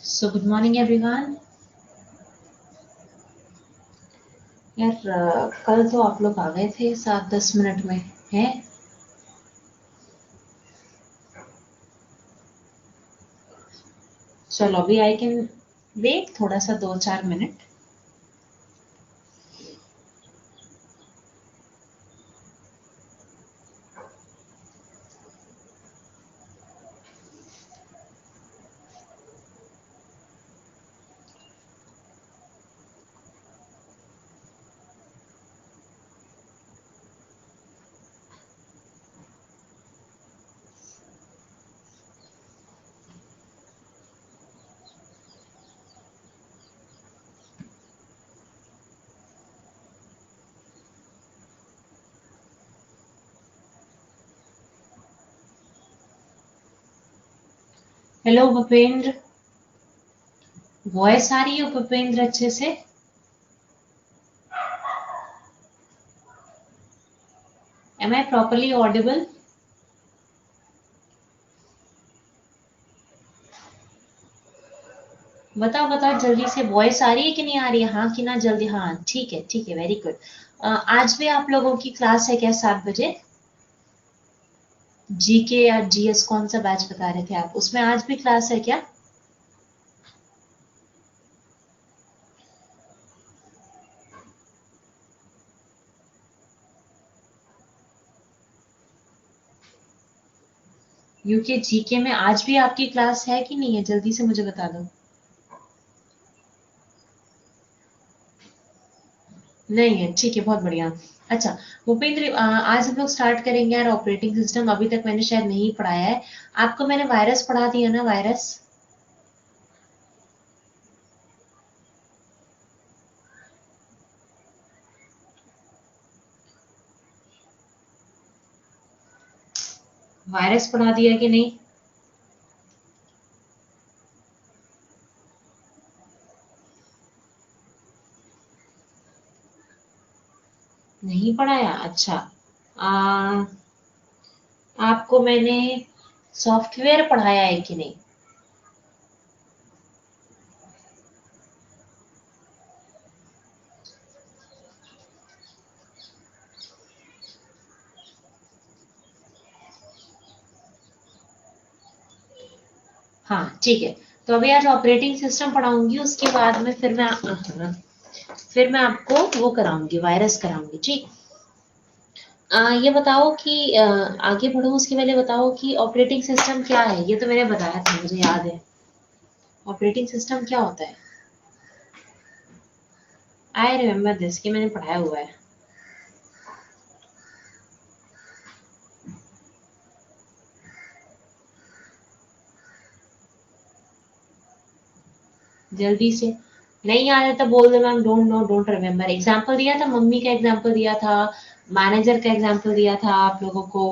So good morning everyone. यार कल तो आप लोग आ गए थे 7-10 मिनट में हैं। चलो अभी आई कैन वेट थोड़ा सा 2-4 मिनट। हेलो भूपेंद्र, वॉइस आ रही है भूपेंद्र अच्छे से? एम आई प्रॉपरली ऑडिबल? बताओ बताओ जल्दी से, वॉइस आ रही है कि नहीं आ रही है? हाँ कि ना, जल्दी। हाँ ठीक है, वेरी गुड। आज भी आप लोगों की क्लास है क्या 7 बजे? जीके या जीएस कौन सा बैच बता रहे थे आप, उसमें आज भी क्लास है क्या? यूके जीके में आज भी आपकी क्लास है कि नहीं है? जल्दी से मुझे बता दो। नहीं है, ठीक है, बहुत बढ़िया। अच्छा भूपेंद्र, आज हम लोग स्टार्ट करेंगे यार ऑपरेटिंग सिस्टम। अभी तक मैंने शायद नहीं पढ़ाया है आपको। मैंने वायरस पढ़ा दिया ना, वायरस? वायरस पढ़ा दिया कि नहीं? नहीं पढ़ाया, अच्छा। आ, आपको मैंने सॉफ्टवेयर पढ़ाया है कि नहीं? हाँ ठीक है। तो अभी आज ऑपरेटिंग सिस्टम पढ़ाऊंगी, उसके बाद में फिर मैं आपको वो कराऊंगी, वायरस कराऊंगी, ठीक। ये बताओ कि आगे बढ़ो उसके पहले बताओ कि ऑपरेटिंग सिस्टम क्या है। ये तो मैंने बताया था, मुझे याद है। ऑपरेटिंग सिस्टम क्या होता है? आई रिमेम्बर दिस, कि मैंने पढ़ाया हुआ है। जल्दी से। नहीं याद है तो बोल दो ma'am, don't know, don't remember. Example दिया था, मम्मी का एग्जाम्पल दिया था, मैनेजर का एग्जाम्पल दिया था आप लोगों को।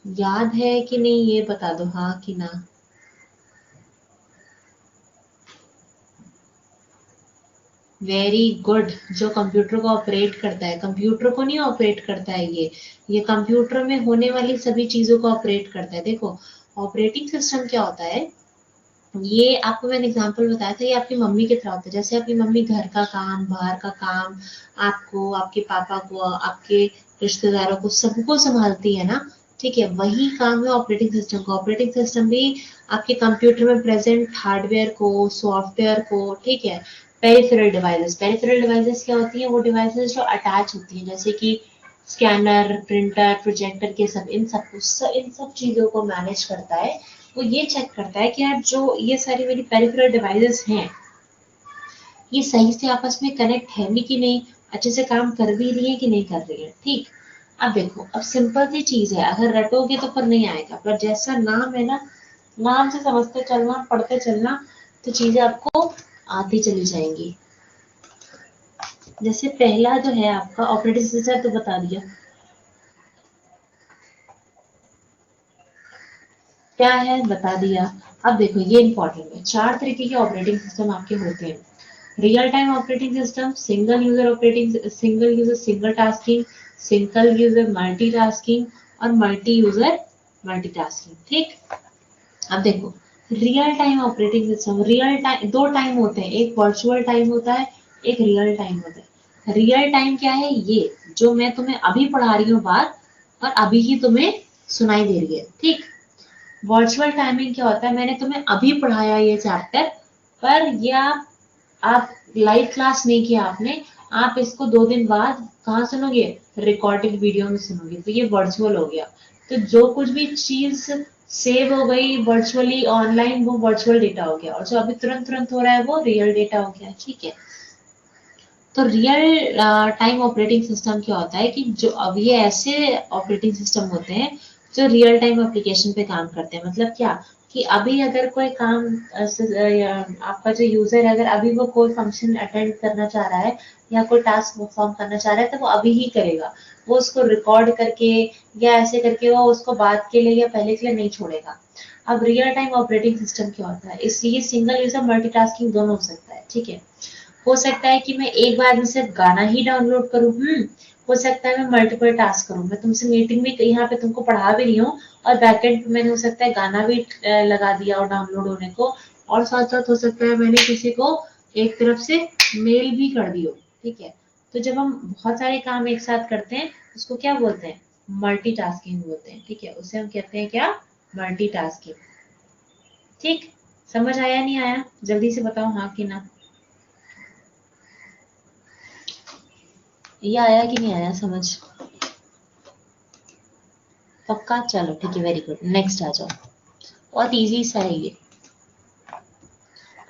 याद है कि नहीं ये बता दो, हाँ कि ना। Very good. जो कंप्यूटर को ऑपरेट करता है, कंप्यूटर को नहीं ऑपरेट करता है ये कंप्यूटर में होने वाली सभी चीजों को ऑपरेट करता है। देखो, ऑपरेटिंग सिस्टम क्या होता है, ये आपको मैंने एग्जांपल बताया था, ये आपकी मम्मी की तरह होता है। जैसे आपकी मम्मी घर का काम, बाहर का काम, आपको, आपके पापा को, आपके रिश्तेदारों को, सबको संभालती है ना। ठीक है, वही काम है ऑपरेटिंग सिस्टम का। ऑपरेटिंग सिस्टम भी आपके कंप्यूटर में प्रेजेंट हार्डवेयर को, सॉफ्टवेयर को, ठीक है, पेरिफेरल डिवाइसेस क्या होती है? वो डिवाइसेस जो अटैच होती है, जैसे कि स्कैनर, प्रिंटर, प्रोजेक्टर, के सब, इन सब चीजों को मैनेज करता है। वो ये चेक करता है कि यार जो ये सारी मेरी पेरिफेरल डिवाइसेस हैं, ये सही से आपस में कनेक्ट है भी कि नहीं, अच्छे से काम कर भी रही है कि नहीं कर रही है, ठीक। अब देखो, अब सिंपल सी चीज है, अगर रटोगे तो पर नहीं आएगा, पर जैसा नाम है ना, नाम से समझते चलना, पढ़ते चलना, तो चीजें आपको आती चली जाएंगी। जैसे पहला जो है आपका ऑपरेटिंग सिस्टम, तो बता दिया क्या है, बता दिया। अब देखो, ये इंपॉर्टेंट है, 4 तरीके के ऑपरेटिंग सिस्टम आपके होते हैं। Real time operating system, single user single tasking, single user multitasking और मल्टी यूजर मल्टीटास्किंग। ठीक, अब देखो real time operating system, real time दो टाइम होते हैं, एक वर्चुअल टाइम होता है, एक रियल टाइम होता है। रियल टाइम क्या है, ये जो मैं तुम्हें अभी पढ़ा रही हूँ बात और अभी ही तुम्हें सुनाई दे रही है। ठीक, वर्चुअल टाइमिंग क्या होता है, मैंने तुम्हें अभी पढ़ाया ये चैप्टर, पर ये आप लाइव क्लास नहीं किया आपने, आप इसको 2 दिन बाद कहाँ सुनोगे, रिकॉर्डेड वीडियो में सुनोगे, तो ये वर्चुअल हो गया। तो जो कुछ भी चीज सेव हो गई वर्चुअली ऑनलाइन, वो वर्चुअल डेटा हो गया, और जो अभी तुरंत तुरंत हो रहा है वो रियल डेटा हो गया। ठीक है, तो रियल टाइम ऑपरेटिंग सिस्टम क्या होता है कि जो अब ये ऐसे ऑपरेटिंग सिस्टम होते हैं जो रियल टाइम एप्लीकेशन पे काम करते हैं। मतलब क्या, कि अभी अगर कोई काम आपका जो यूजर है, अगर अभी वो कोई फंक्शन अटेंड करना चाह रहा है या कोई टास्क परफॉर्म करना चाह रहा है, तो वो अभी ही करेगा। वो उसको रिकॉर्ड करके या ऐसे करके वो उसको बाद के लिए या पहले के लिए नहीं छोड़ेगा। अब रियल टाइम ऑपरेटिंग सिस्टम क्या होता है, इसलिए सिंगल यूजर मल्टीटास्किंग दोनों हो सकता है। ठीक है, हो सकता है कि मैं एक बार में सिर्फ गाना ही डाउनलोड करूँ, हो सकता है मैं मल्टीपल टास्क करूँ, मैं तुमसे मीटिंग भी यहाँ पे तुमको पढ़ा भी रही हूँ और बैकएंड पे मैंने हो सकता है गाना भी लगा दिया और डाउनलोड होने को, और साथ साथ हो सकता है मैंने किसी को एक तरफ से मेल भी कर दी हो। ठीक है, तो जब हम बहुत सारे काम एक साथ करते हैं उसको क्या बोलते हैं, मल्टीटास्किंग बोलते हैं। ठीक है, उसे हम कहते हैं क्या, मल्टीटास्किंग। ठीक, समझ आया नहीं आया, जल्दी से बताओ हाँ कि ना, ये आया कि नहीं आया समझ, पक्का, चलो ठीक है, वेरी गुड, नेक्स्ट आ जाओ। बहुत इजी सा है ये।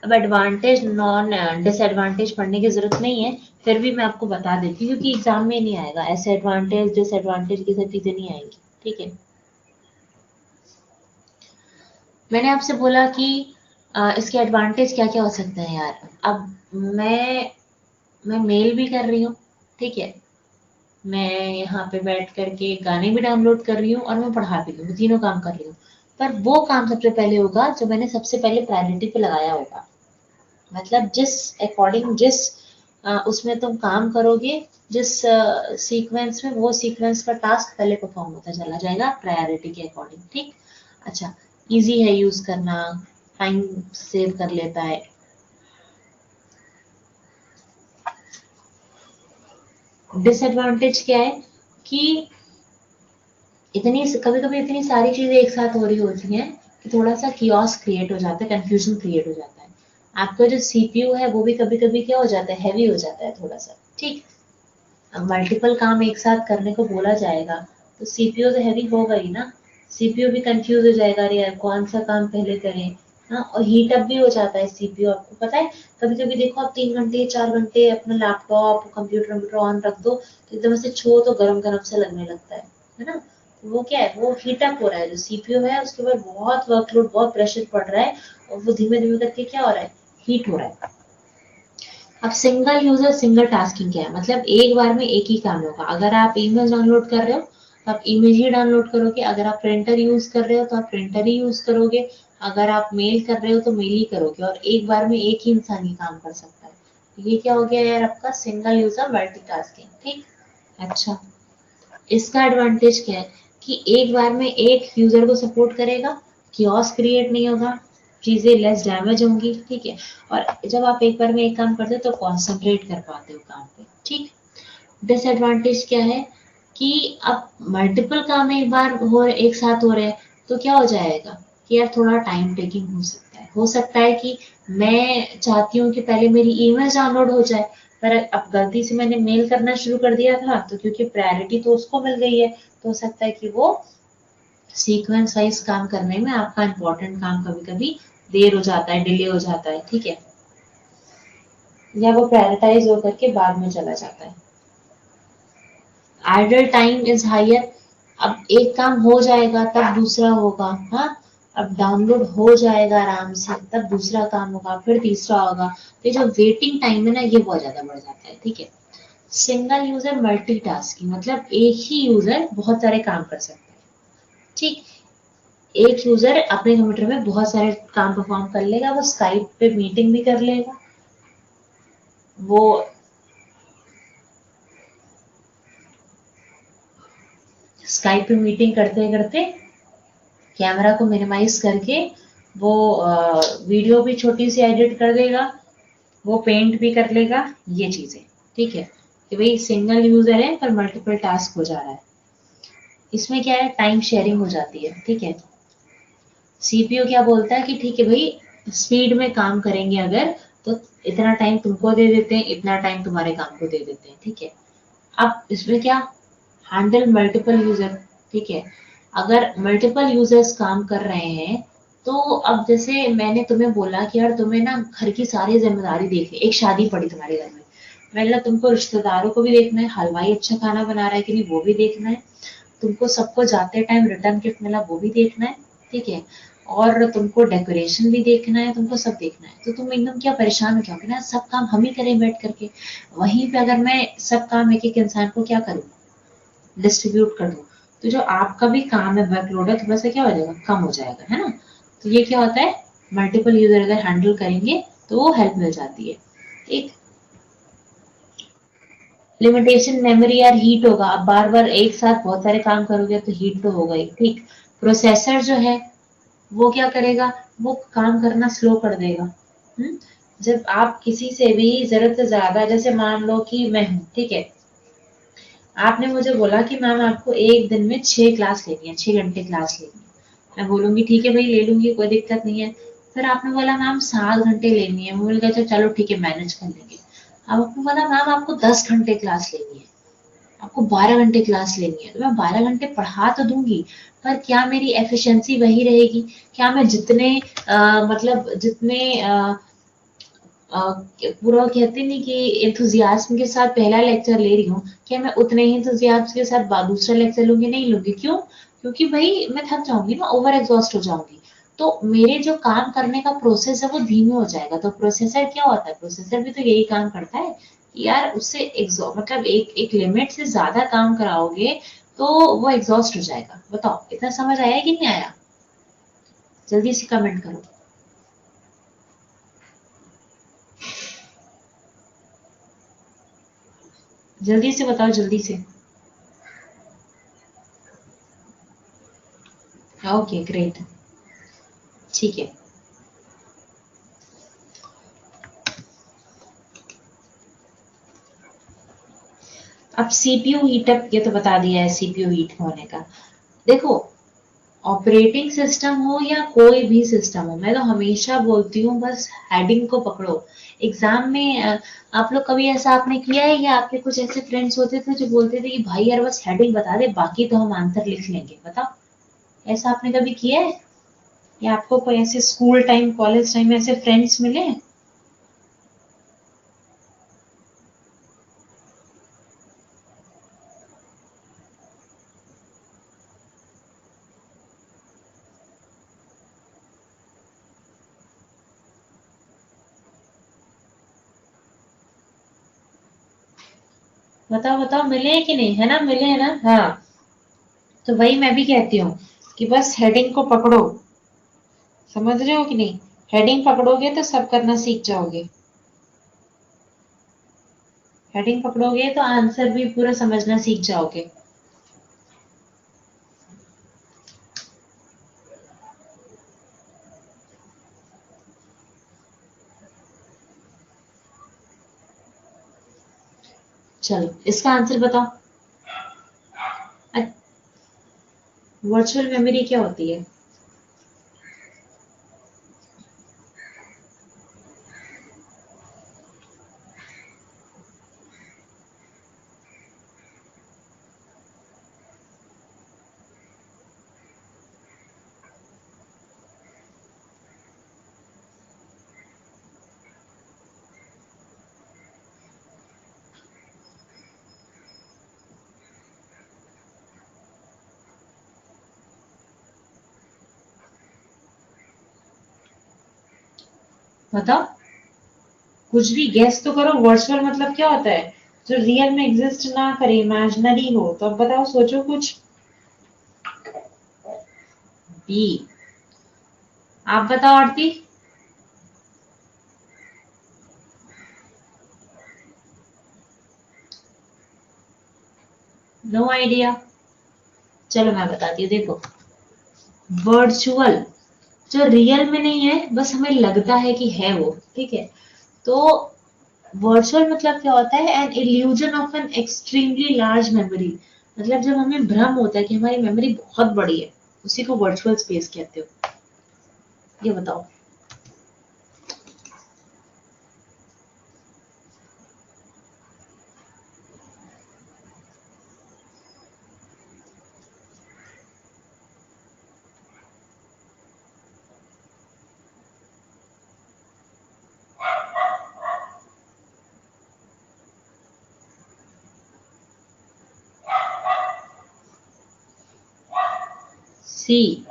अब एडवांटेज नॉन डिसएडवांटेज पढ़ने की जरूरत नहीं है, फिर भी मैं आपको बता देती हूँ क्योंकि एग्जाम में नहीं आएगा, ऐसे एडवांटेज डिसएडवांटेज की सब चीजें नहीं आएंगी। ठीक है, मैंने आपसे बोला कि इसके एडवांटेज क्या क्या हो सकते हैं यार। अब मैं मेल भी कर रही हूँ, ठीक है, मैं यहाँ पे बैठ करके गाने भी डाउनलोड कर रही हूँ और मैं पढ़ा भी रही हूँ, मैं तीनों काम कर रही हूँ। पर वो काम सबसे पहले होगा जो मैंने सबसे पहले प्रायोरिटी पे लगाया होगा। मतलब जिस अकॉर्डिंग जिस उसमें तुम काम करोगे, जिस सीक्वेंस में, वो सीक्वेंस का टास्क पहले परफॉर्म होता चला जाएगा प्रायोरिटी के अकॉर्डिंग। ठीक, अच्छा, इजी है यूज करना, टाइम सेव कर लेता है। डिसएडवांटेज क्या है कि इतनी कभी कभी इतनी सारी चीजें एक साथ हो रही होती हैं कि थोड़ा सा कियोस क्रिएट हो जाता है, कंफ्यूजन क्रिएट हो जाता है। आपका जो सीपीयू है वो भी कभी कभी क्या हो जाता है, हैवी हो जाता है थोड़ा सा। ठीक, अब मल्टीपल काम एक साथ करने को बोला जाएगा तो सीपीयू तो हैवी होगा ही ना, सीपीयू भी कंफ्यूज हो जाएगा, अरे यार कौन सा काम पहले करें। हाँ, और हीट अप भी हो जाता है सीपीयू, आपको पता है। कभी कभी देखो आप 3 घंटे 4 घंटे अपना लैपटॉप कंप्यूटर कंप्यूटर ऑन रख दो तो एकदम से छो तो गरम गरम से लगने लगता है ना। वो क्या है, वो हीट अप हो रहा है, जो सीपीयू है उसके ऊपर बहुत वर्कलोड बहुत प्रेशर पड़ रहा है और वो धीमे धीमे करके क्या हो रहा है, हीट हो रहा है। अब सिंगल यूजर सिंगल टास्किंग क्या है, मतलब एक बार में एक ही काम होगा। अगर आप ईमेल डाउनलोड कर रहे हो तो आप ईमेल ही डाउनलोड करोगे, अगर आप प्रिंटर यूज कर रहे हो तो आप प्रिंटर ही यूज करोगे, अगर आप मेल कर रहे हो तो मेल ही करोगे, और एक बार में एक ही इंसान ही काम कर सकता है। ये क्या हो गया यार आपका सिंगल यूजर मल्टीटास्किंग। ठीक, अच्छा, इसका एडवांटेज क्या है कि एक बार में एक यूजर को सपोर्ट करेगा, कियोस्क क्रिएट नहीं होगा, चीजें लेस डैमेज होंगी। ठीक है, और जब आप एक बार में एक काम करते हो तो कॉन्सेंट्रेट कर पाते हो काम पे। ठीक, डिसएडवांटेज क्या है कि अब मल्टीपल काम एक बार हो एक साथ हो रहे हैं तो क्या हो जाएगा कि यार थोड़ा टाइम टेकिंग हो सकता है। हो सकता है कि मैं चाहती हूँ कि पहले मेरी ईमेल डाउनलोड हो जाए, पर अब गलती से मैंने मेल करना शुरू कर दिया था, तो क्योंकि प्रायोरिटी तो उसको मिल गई है तो हो सकता है कि वो सीक्वेंस वाइज काम करने में आपका इम्पोर्टेंट काम कभी कभी देर हो जाता है, डिले हो जाता है। ठीक है, या वो प्रायोरिटाइज होकर के बाद में चला जाता है। आइडल टाइम इज हायर, अब एक काम हो जाएगा तब दूसरा होगा। हाँ, अब डाउनलोड हो जाएगा आराम से तब दूसरा काम होगा, फिर तीसरा होगा, तो जो वेटिंग टाइम है ना ये बहुत ज्यादा बढ़ जाता है। ठीक है, सिंगल यूजर मल्टीटास्किंग, मतलब एक ही यूजर बहुत सारे काम कर सकता है। ठीक, एक यूजर अपने कंप्यूटर में बहुत सारे काम परफॉर्म कर लेगा, वो स्काइप पे मीटिंग भी कर लेगा, वो स्काइप पे मीटिंग करते करते कैमरा को मिनिमाइज करके वो वीडियो भी छोटी सी एडिट कर देगा, वो पेंट भी कर लेगा, ये चीजें। ठीक है कि भाई सिंगल यूजर है पर मल्टीपल टास्क हो जा रहा है। इसमें क्या है, टाइम शेयरिंग हो जाती है। ठीक है, सीपीयू क्या बोलता है कि ठीक है भाई स्पीड में काम करेंगे अगर, तो इतना टाइम तुमको दे देते हैं, इतना टाइम तुम्हारे काम को दे देते हैं। ठीक है, अब इसमें क्या, हैंडल मल्टीपल यूजर। ठीक है, अगर मल्टीपल यूजर्स काम कर रहे हैं तो अब जैसे मैंने तुम्हें बोला कि यार तुम्हें ना घर की सारी जिम्मेदारी देखनी, एक शादी पड़ी तुम्हारे घर में, मतलब तुमको रिश्तेदारों को भी देखना है, हलवाई अच्छा खाना बना रहा है कि नहीं वो भी देखना है, तुमको सबको जाते टाइम रिटर्न गिफ्ट मिला वो भी देखना है। ठीक है, और तुमको डेकोरेशन भी देखना है, तुमको सब देखना है, तो तुम एकदम क्या परेशान हो जाओगे ना, सब काम हम ही करें बैठ करके। वहीं पे अगर मैं सब काम एक एक इंसान को क्या करूँ, डिस्ट्रीब्यूट कर दूं, तो जो आपका भी काम है, वर्कलोड है, थोड़ा सा क्या हो जाएगा, कम हो जाएगा, है ना। तो ये क्या होता है, मल्टीपल यूजर अगर हैंडल करेंगे तो वो हेल्प मिल जाती है। ठीक, लिमिटेशन मेमोरी यार हीट होगा, अब बार बार एक साथ बहुत सारे काम करोगे तो हीट तो होगा ही। ठीक, प्रोसेसर जो है वो क्या करेगा, वो काम करना स्लो कर देगा। हम्म, जब आप किसी से भी जरूरत से ज्यादा, जैसे मान लो कि मैं हूँ, ठीक है, आपने मुझे बोला कि मैम आपको एक दिन में 6 क्लास लेनी है, 6 घंटे क्लास लेनी है। मैं बोलूंगी ठीक है भाई ले लूंगी, कोई दिक्कत नहीं है। फिर आपने बोला मैम 7 घंटे लेनी है, मैं बोल कहा चलो ठीक है मैनेज कर लेंगे। अब आपने बोला मैम आपको 10 घंटे क्लास लेनी है, आपको 12 घंटे क्लास लेनी है, तो मैं 12 घंटे पढ़ा तो दूंगी, पर क्या मेरी एफिशिएंसी वही रहेगी? क्या मैं जितने मतलब जितने अ, पूरा कहते नहीं कि इंथुजियाज्म के साथ पहला लेक्चर ले रही हूँ, क्या मैं उतने ही इंथुजियाज्म के साथ दूसरा लेक्चर लूंगी? नहीं लूंगी। क्यों? क्योंकि भाई मैं थक जाऊंगी ना, ओवर एग्जॉस्ट हो जाऊंगी। तो मेरे जो काम करने का प्रोसेस है वो धीमे हो जाएगा। तो प्रोसेसर क्या होता है, प्रोसेसर भी तो यही काम करता है कि यार उससे मतलब एक एक लिमिट से ज्यादा काम कराओगे तो वो एग्जॉस्ट हो जाएगा। बताओ इतना समझ आया कि नहीं आया? जल्दी से कमेंट करो, जल्दी से बताओ, जल्दी से। ओके ग्रेट, ठीक है। अब सीपीयू हीटअप, ये तो बता दिया है सीपीयू हीट होने का। देखो, ऑपरेटिंग सिस्टम हो या कोई भी सिस्टम हो, मैं तो हमेशा बोलती हूँ बस हेडिंग को पकड़ो। एग्जाम में आप लोग कभी ऐसा आपने किया है, या आपके कुछ ऐसे फ्रेंड्स होते थे जो बोलते थे कि भाई यार बस हेडिंग बता दे, बाकी तो हम आंसर लिख लेंगे? बताओ, ऐसा आपने कभी किया है? या आपको कोई ऐसे स्कूल टाइम कॉलेज टाइम में ऐसे फ्रेंड्स मिले हैं? बताओ बताओ, मिले हैं कि नहीं, है ना, मिले हैं ना, हाँ। तो वही मैं भी कहती हूँ कि बस हेडिंग को पकड़ो। समझ रहे हो कि नहीं? हेडिंग पकड़ोगे तो सब करना सीख जाओगे। हेडिंग पकड़ोगे तो आंसर भी पूरा समझना सीख जाओगे। चलो इसका आंसर बताओ। वर्चुअल मेमोरी क्या होती है? बताओ, कुछ भी गेस तो करो। वर्चुअल मतलब क्या होता है? जो रियल में एग्जिस्ट ना करे, इमेजिनरी हो। तो अब बताओ, सोचो कुछ। बी। आप बताओ आरती। No idea. चलो मैं बताती हूँ, देखो वर्चुअल जो रियल में नहीं है, बस हमें लगता है कि है वो, ठीक है। तो वर्चुअल मतलब क्या होता है, an illusion of an extremely large memory. मतलब जब हमें भ्रम होता है कि हमारी मेमोरी बहुत बड़ी है, उसी को वर्चुअल स्पेस कहते हो। ये बताओ। C.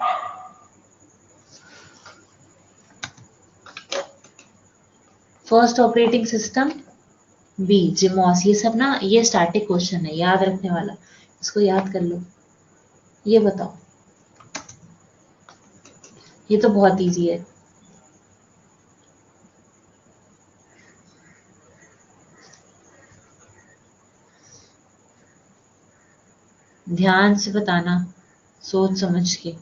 First operating system. B जिमॉस। ये सब ना, ये स्टैटिक क्वेश्चन है, याद रखने वाला, इसको याद कर लो। ये बताओ। ये तो बहुत इजी है। ध्यान से बताना, सोच समझ के।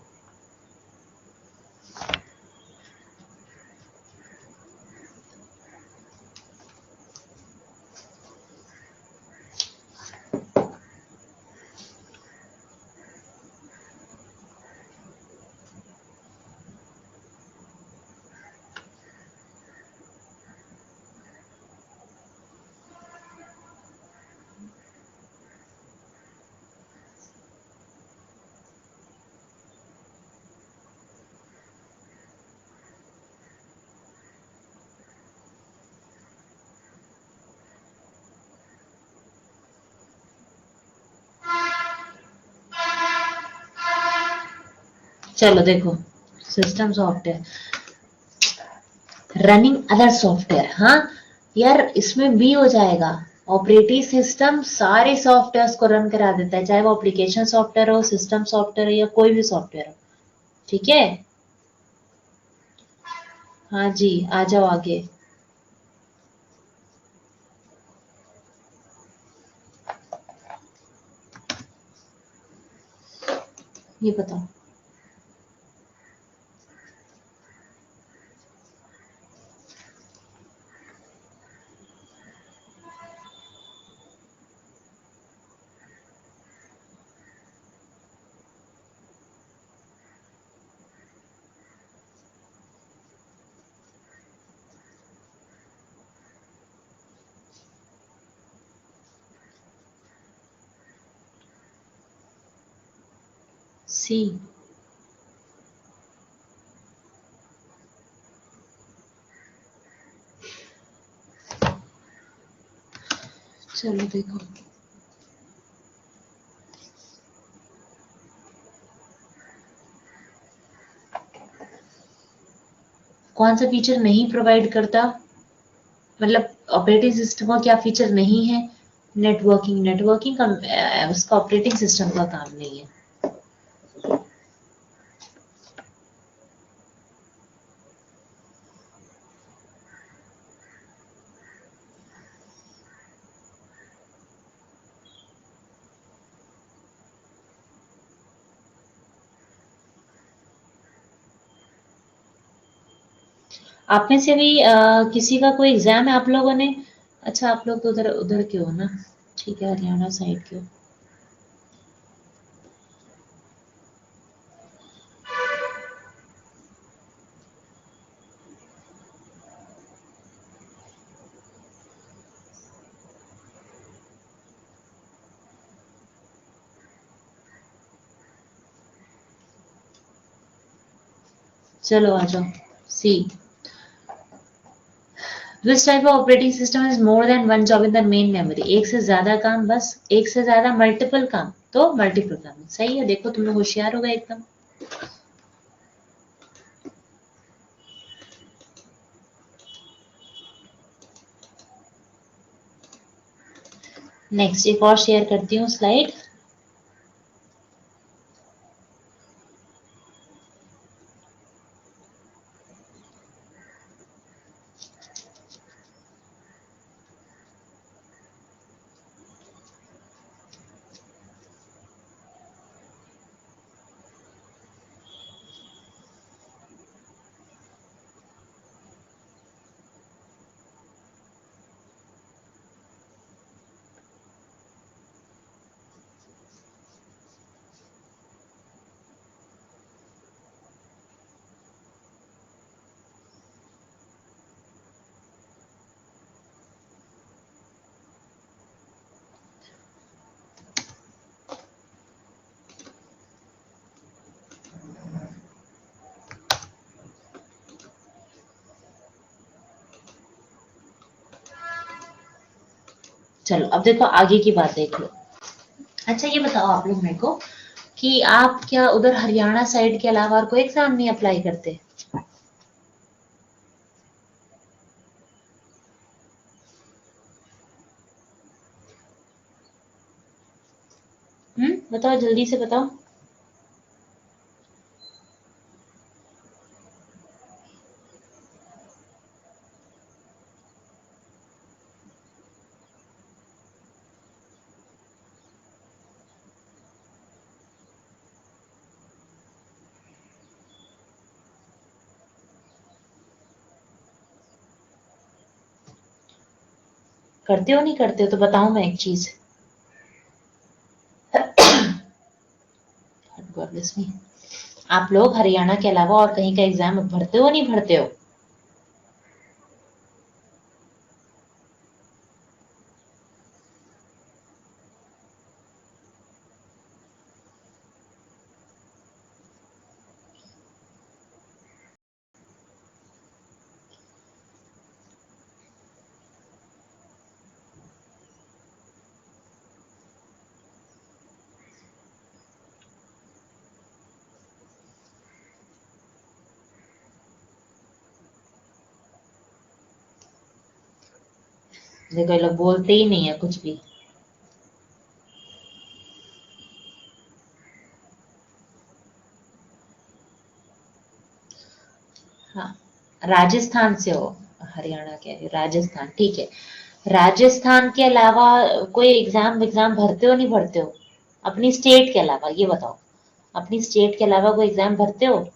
चलो देखो, system software, running other software. हाँ यार, इसमें भी हो जाएगा। ऑपरेटिंग सिस्टम सारे सॉफ्टवेयर को रन करा देता है, चाहे वो एप्लीकेशन सॉफ्टवेयर हो, सिस्टम सॉफ्टवेयर हो, या कोई भी सॉफ्टवेयर हो। ठीक है। हाँ जी, आ जाओ आगे। ये बताओ। सी। चलो देखो, कौन सा फीचर नहीं प्रोवाइड करता, मतलब ऑपरेटिंग सिस्टम का क्या फीचर नहीं है। नेटवर्किंग। नेटवर्किंग का उसका ऑपरेटिंग सिस्टम का काम नहीं है। आप में से भी किसी का कोई एग्जाम है आप लोगों ने? अच्छा, आप लोग तो उधर उधर के हो ना, ठीक है, हरियाणा साइड के हो। चलो आ जाओ। सी। Which type of operating system has more than one job in the main memory? एक से ज्यादा काम, बस एक से ज्यादा मल्टीपल काम, तो मल्टीपल काम सही है। देखो तुम लोग होशियार हो गए एकदम। नेक्स्ट एक और शेयर करती हूँ स्लाइड। चलो अब देखो आगे की बात देख लो। अच्छा ये बताओ आप लोग मेरे को कि आप क्या उधर हरियाणा साइड के अलावा और कोई एग्जाम नहीं अप्लाई करते? बताओ जल्दी से बताओ। करते हो नहीं करते हो तो बताओ मैं एक चीज। आप लोग हरियाणा के अलावा और कहीं का एग्जाम भरते हो नहीं भरते हो? देखो ये लोग बोलते ही नहीं है कुछ भी। हाँ, राजस्थान से हो? हरियाणा के राजस्थान, ठीक है। राजस्थान के अलावा कोई एग्जाम एग्जाम भरते हो नहीं भरते हो? अपनी स्टेट के अलावा ये बताओ, अपनी स्टेट के अलावा कोई एग्जाम भरते हो?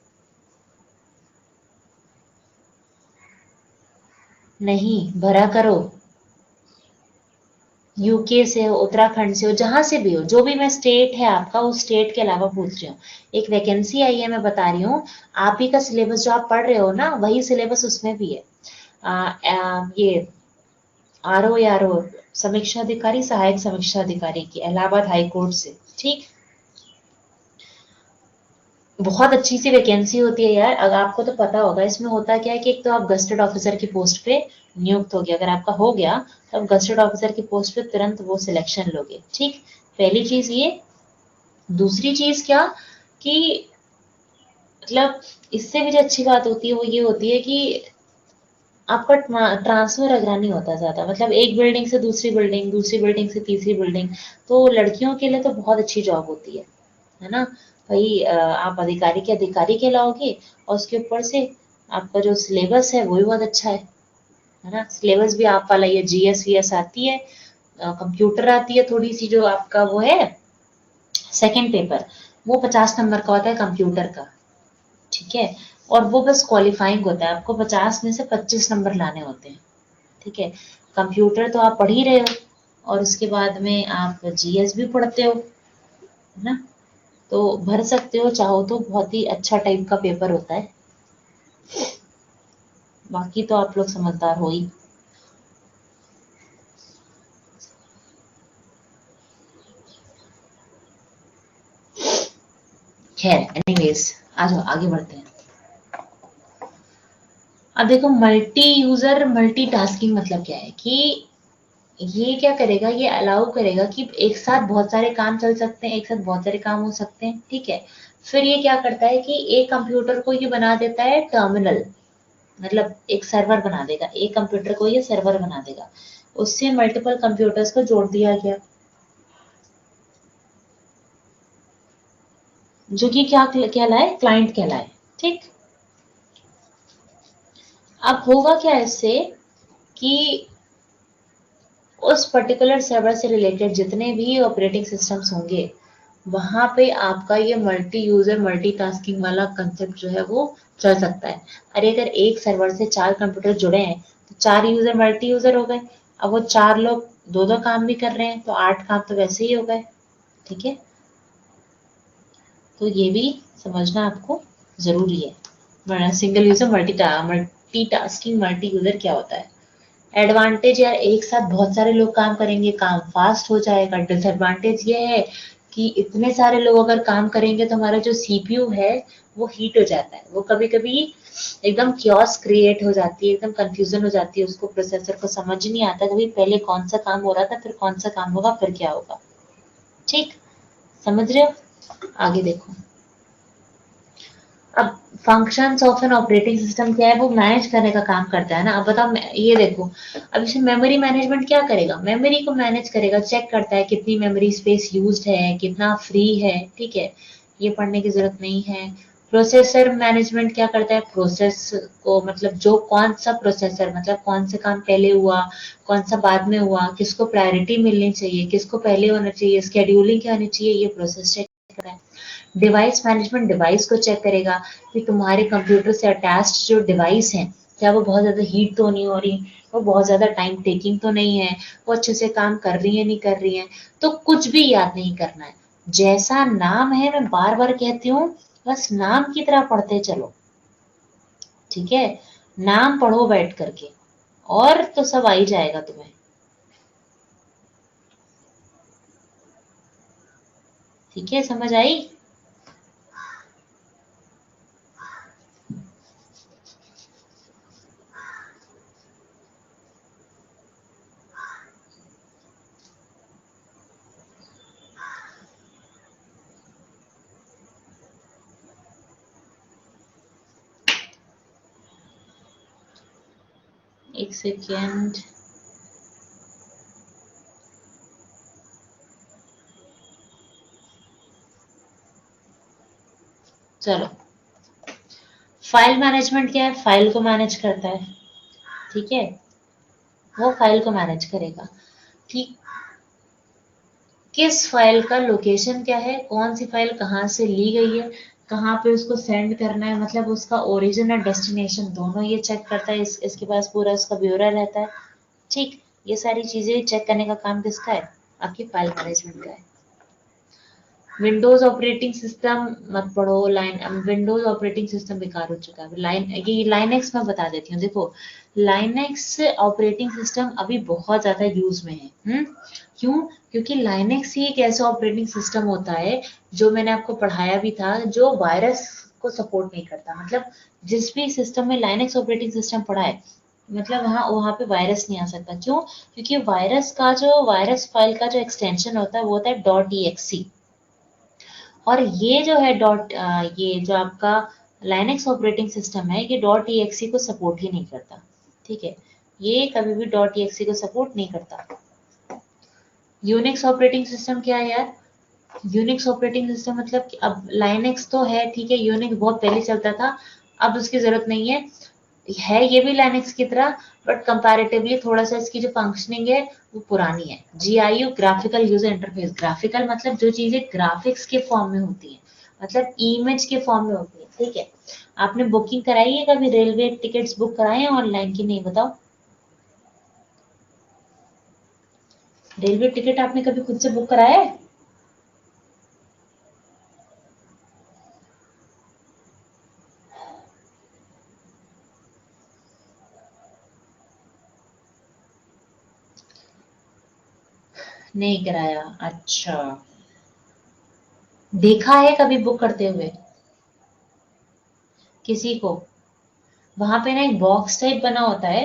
नहीं भरा करो। यूके से हो, उत्तराखंड से हो, जहां से भी हो, जो भी मैं स्टेट है आपका उस स्टेट के अलावा पूछ रही हूँ। एक वैकेंसी आई है मैं बता रही हूँ। आप ही का सिलेबस जो आप पढ़ रहे हो ना वही सिलेबस उसमें भी है। ये RO समीक्षा अधिकारी, सहायक समीक्षा अधिकारी की इलाहाबाद हाई कोर्ट से, ठीक। बहुत अच्छी सी वैकेंसी होती है यार, अगर आपको तो पता होगा। इसमें होता क्या है कि एक तो आप गस्टेड ऑफिसर की पोस्ट पे नियुक्त हो गया, अगर आपका हो गया तो आप गस्टेड ऑफिसर की पोस्ट पे तुरंत वो सिलेक्शन लोगे, ठीक। पहली चीज ये। दूसरी चीज क्या कि मतलब इससे भी जो अच्छी बात होती है वो ये होती है कि आपका ट्रांसफर वगैरह नहीं होता ज्यादा, मतलब एक बिल्डिंग से दूसरी बिल्डिंग, दूसरी बिल्डिंग से तीसरी बिल्डिंग। तो लड़कियों के लिए तो बहुत अच्छी जॉब होती है ना। भाई आप अधिकारी के अधिकारी कहलाओगे और उसके ऊपर से आपका जो सिलेबस है वो भी बहुत अच्छा है ना। सिलेबस भी आप वाला ये GS VS आती है, कंप्यूटर आती है थोड़ी सी, जो आपका वो है सेकंड पेपर, वो 50 नंबर का होता है कंप्यूटर का, ठीक है। और वो बस क्वालिफाइंग होता है, आपको 50 में से 25 नंबर लाने होते हैं, ठीक है। कंप्यूटर तो आप पढ़ ही रहे हो और उसके बाद में आप GS भी पढ़ते हो, है ना। तो भर सकते हो चाहो तो, बहुत ही अच्छा टाइप का पेपर होता है। बाकी तो आप लोग समझदार हो ही। खैर एनीवेज, आ जाओ आगे बढ़ते हैं। अब देखो मल्टी यूजर मल्टीटास्किंग मतलब क्या है कि ये क्या करेगा, ये अलाउ करेगा कि एक साथ बहुत सारे काम चल सकते हैं, एक साथ बहुत सारे काम हो सकते हैं, ठीक है। फिर ये क्या करता है कि एक कंप्यूटर को ये बना देता है टर्मिनल, मतलब एक सर्वर बना देगा, एक कंप्यूटर को ये सर्वर बना देगा। उससे मल्टीपल कंप्यूटर्स को जोड़ दिया गया, जो कि क्या कहलाए, क्लाइंट कहलाए, ठीक। अब होगा क्या इससे कि उस पर्टिकुलर सर्वर से रिलेटेड जितने भी ऑपरेटिंग सिस्टम्स होंगे वहां पे आपका ये मल्टी यूजर मल्टीटास्किंग वाला कंसेप्ट जो है वो चल सकता है। अरे अगर एक सर्वर से 4 कंप्यूटर जुड़े हैं तो 4 यूजर मल्टी यूजर हो गए। अब वो 4 लोग दो दो काम भी कर रहे हैं तो 8 काम तो वैसे ही हो गए, ठीक है। तो ये भी समझना आपको जरूरी है। Single user multitasking multi user क्या होता है। एडवांटेज यार, एक साथ बहुत सारे लोग काम करेंगे, काम फास्ट हो जाएगा। डिसएडवांटेज ये है कि इतने सारे लोग अगर काम करेंगे तो हमारा जो सीपीयू है वो हीट हो जाता है, वो कभी कभी एकदम क्योस क्रिएट हो जाती है, एकदम कंफ्यूजन हो जाती है, उसको प्रोसेसर को समझ नहीं आता कभी पहले कौन सा काम हो रहा था, फिर कौन सा काम होगा, फिर क्या होगा। ठीक, समझ रहे हो? आगे देखो, अब functions of an operating system क्या है, वो मैनेज करने का काम करता है ना। अब बताओ, ये देखो, अब इसे मेमोरी मैनेजमेंट क्या करेगा, मेमोरी को मैनेज करेगा, चेक करता है कितनी मेमोरी स्पेस यूज्ड है, कितना फ्री है, ठीक है, ये पढ़ने की जरूरत नहीं है। प्रोसेसर मैनेजमेंट क्या करता है, प्रोसेस को मतलब जो कौन सा प्रोसेसर मतलब कौन से काम पहले हुआ, कौन सा बाद में हुआ, किसको प्रायोरिटी मिलनी चाहिए, किसको पहले होना चाहिए, स्केड्यूलिंग क्या होनी चाहिए, ये प्रोसेस चेक करता है। डिवाइस मैनेजमेंट डिवाइस को चेक करेगा कि तुम्हारे कंप्यूटर से अटैच्ड जो डिवाइस हैं क्या वो बहुत ज़्यादा हीट तो नहीं हो रही, वो बहुत ज़्यादा टाइम टेकिंग तो नहीं है, वो अच्छे से काम कर रही है नहीं कर रही है। तो कुछ भी याद नहीं करना है, जैसा नाम है, मैं बार बार कहती हूँ, बस नाम की तरह पढ़ते चलो, ठीक है, नाम पढ़ो बैठ करके, और तो सब आ ही जाएगा तुम्हें। ठीक है, समझ आई? एक सेकेंड, चलो, फाइल मैनेजमेंट क्या है, फाइल को मैनेज करता है, ठीक है, वो फाइल को मैनेज करेगा कि किस फाइल का लोकेशन क्या है, कौन सी फाइल कहाँ से ली गई है, कहाँ पे उसको सेंड करना है, मतलब उसका ओरिजिन और डेस्टिनेशन दोनों ये चेक करता है, इसके पास पूरा उसका ब्यौरा रहता है। ठीक, ये सारी चीजें चेक करने का काम किसका है, आपकी फाइल मैनेजमेंट का है। विंडोज ऑपरेटिंग सिस्टम मत पढ़ो, विंडोज ऑपरेटिंग सिस्टम बेकार हो चुका है, ये लाइनेक्स मैं बता देती हूँ। देखो, लाइनेक्स ऑपरेटिंग सिस्टम अभी बहुत ज्यादा यूज में है। क्यों? क्योंकि लाइनेक्स ही एक ऐसा ऑपरेटिंग सिस्टम होता है जो मैंने आपको पढ़ाया भी था, जो वायरस को सपोर्ट नहीं करता। मतलब जिस भी सिस्टम में लाइनेक्स ऑपरेटिंग सिस्टम पढ़ा है, मतलब वहाँ वहाँ पे वायरस नहीं आ सकता। क्यों? क्योंकि वायरस फाइल का जो एक्सटेंशन होता है वो होता है .exe, और ये जो है ये जो आपका लाइनेक्स ऑपरेटिंग सिस्टम है, ये .exe को सपोर्ट ही नहीं करता। ठीक है, ये कभी भी .exe को सपोर्ट नहीं करता। यूनिक्स ऑपरेटिंग सिस्टम क्या है यार? यूनिक्स ऑपरेटिंग सिस्टम मतलब कि अब लाइनेक्स तो है, ठीक है, यूनिक्स बहुत पहले चलता था, अब उसकी जरूरत नहीं है ये भी लाइनेक्स की तरह, बट कंपैरेटिवली थोड़ा सा इसकी जो फंक्शनिंग है वो पुरानी है। GIU, graphical user interface, graphical मतलब जो चीजें ग्राफिक्स के फॉर्म में होती है, मतलब इमेज के फॉर्म में होती है। ठीक है, आपने बुकिंग कराई है कभी, रेलवे टिकट्स बुक कराए हैं ऑनलाइन की नहीं, बताओ? रेलवे टिकट आपने कभी खुद से बुक कराया है? नहीं कराया, अच्छा। देखा है कभी बुक करते हुए किसी को? वहां पे ना एक बॉक्स टाइप बना होता है,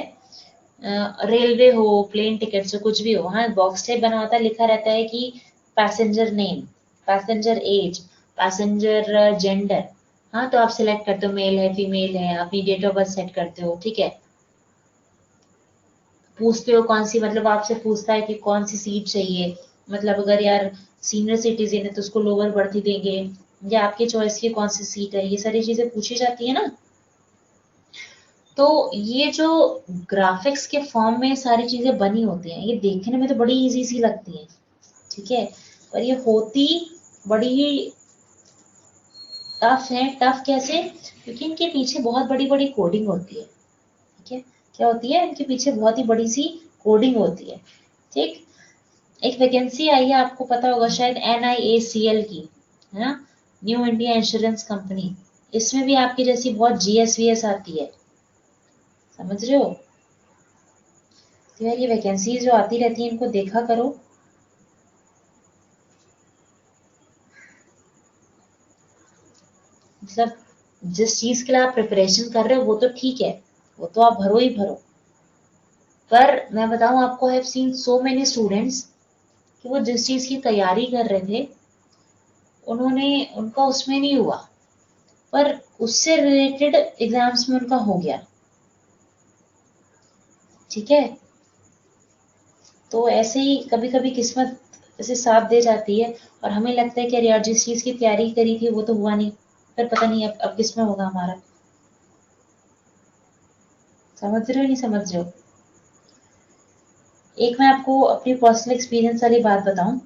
रेलवे हो, प्लेन टिकट हो, कुछ भी हो, वहां बॉक्स टाइप बना होता है, लिखा रहता है कि passenger name, passenger age, passenger gender. हाँ, तो आप सिलेक्ट करते हो मेल है फीमेल है, अपनी डेट ऑफ बर्थ सेट करते हो, ठीक है, पूछते हो कौन सी, मतलब आपसे पूछता है कि कौन सी सीट चाहिए, मतलब अगर यार सीनियर सिटीजन है तो उसको लोअर बर्थ ही देंगे, या आपके चॉइस की कौन सी सीट है, ये सारी चीजें पूछी जाती है ना। तो ये जो ग्राफिक्स के फॉर्म में सारी चीजें बनी होती हैं, ये देखने में तो बड़ी इजी सी लगती हैं, ठीक है, पर ये होती बड़ी ही टफ है। टफ कैसे? क्योंकि इनके पीछे बहुत बड़ी बड़ी कोडिंग होती है, ठीक है, क्या होती है, इनके पीछे बहुत ही बड़ी सी कोडिंग होती है। ठीक, एक वैकेंसी आई है, आपको पता होगा शायद, NIACL की, है ना, न्यू इंडिया इंश्योरेंस कंपनी, इसमें भी आपकी जैसी बहुत GSVS आती है, समझ रहे हो? तो यार ये वैकेंसीज जो आती रहती है, इनको देखा करो। मतलब जिस चीज के लिए आप प्रिपरेशन कर रहे हो वो तो ठीक है, वो तो आप भरो ही भरो, पर मैं बताऊं आपको, I have seen so many students कि वो जिस चीज की तैयारी कर रहे थे उन्होंने उनका उसमें नहीं हुआ, पर उससे रिलेटेड एग्जाम्स में उनका हो गया। ठीक है, तो ऐसे ही कभी कभी किस्मत ऐसे साथ दे जाती है, और हमें लगता है कि अरे यार जिस चीज की तैयारी करी थी वो तो हुआ नहीं, फिर पता नहीं अब किसमें होगा हमारा। समझ रहे हो नहीं समझ रहे हो? एक मैं आपको अपनी पर्सनल एक्सपीरियंस वाली बात बताऊं।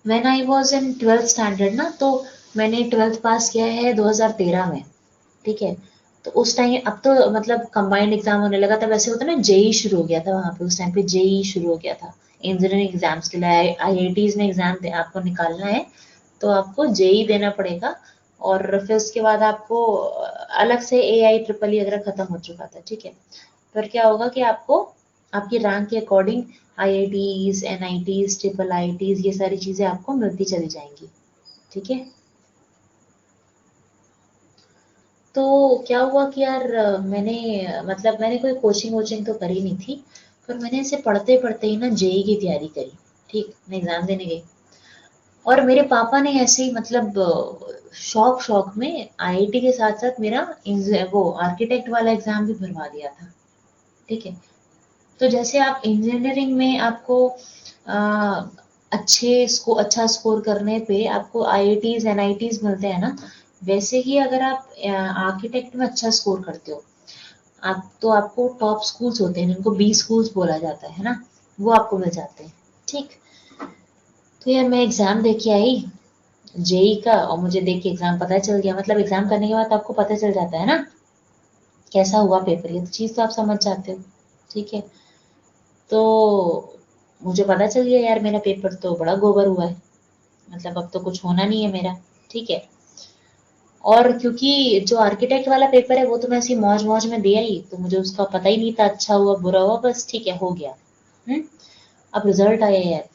When I was in 12th standard ना, तो मैंने 12th पास किया है 2013 में। ठीक है, तो उस टाइम, अब तो मतलब कंबाइंड एग्जाम होने लगा था, वैसे होता ना जेई शुरू हो गया था वहां पे, उस टाइम पे जेई शुरू हो गया था इंजीनियरिंग एग्जाम्स के लिए। आईआईटीज में एग्जाम आपको निकालना है तो आपको जेई देना पड़ेगा, और फिर उसके बाद आपको अलग से एआई ट्रिपल ई वगैरह खत्म हो चुका था। ठीक है, फिर क्या होगा कि आपको आपकी रैंक के according IITs, NITs, triple ITs, ये सारी चीजें आपको मिलती चली जाएंगी। ठीक है, तो क्या हुआ कि यार मैंने मतलब मैंने कोई कोचिंग वोचिंग तो करी नहीं थी, पर मैंने ऐसे पढ़ते पढ़ते ही ना जेई की तैयारी करी। ठीक, मैं एग्जाम देने गई, और मेरे पापा ने ऐसे ही मतलब शौक शौक में आईआईटी के साथ साथ मेरा वो आर्किटेक्ट वाला एग्जाम भी भरवा दिया था। ठीक है, तो जैसे आप इंजीनियरिंग में आपको अच्छा स्कोर करने पे आपको आईआईटीज एनआईटीज मिलते हैं ना, वैसे ही अगर आप आर्किटेक्ट में अच्छा स्कोर करते हो आप, तो आपको टॉप स्कूल्स होते हैं जिनको बी स्कूल्स बोला जाता है ना, वो आपको मिल जाते हैं। ठीक, तो यार मैं एग्जाम दे के आई जेई का, और मुझे देख के एग्जाम पता चल गया, मतलब एग्जाम करने के बाद आपको पता चल जाता है ना कैसा हुआ पेपर, ये तो चीज तो आप समझ जाते हो। ठीक है, तो मुझे पता चल गया यार मेरा पेपर तो बड़ा गोबर हुआ है, मतलब अब तो कुछ होना नहीं है मेरा। ठीक है, और क्योंकि जो आर्किटेक्ट वाला पेपर है वो तो मैं ऐसी मौज मौज में दे आई, तो मुझे उसका पता ही नहीं था अच्छा हुआ बुरा हुआ, बस ठीक है हो गया। हम्म, अब रिजल्ट आया यार,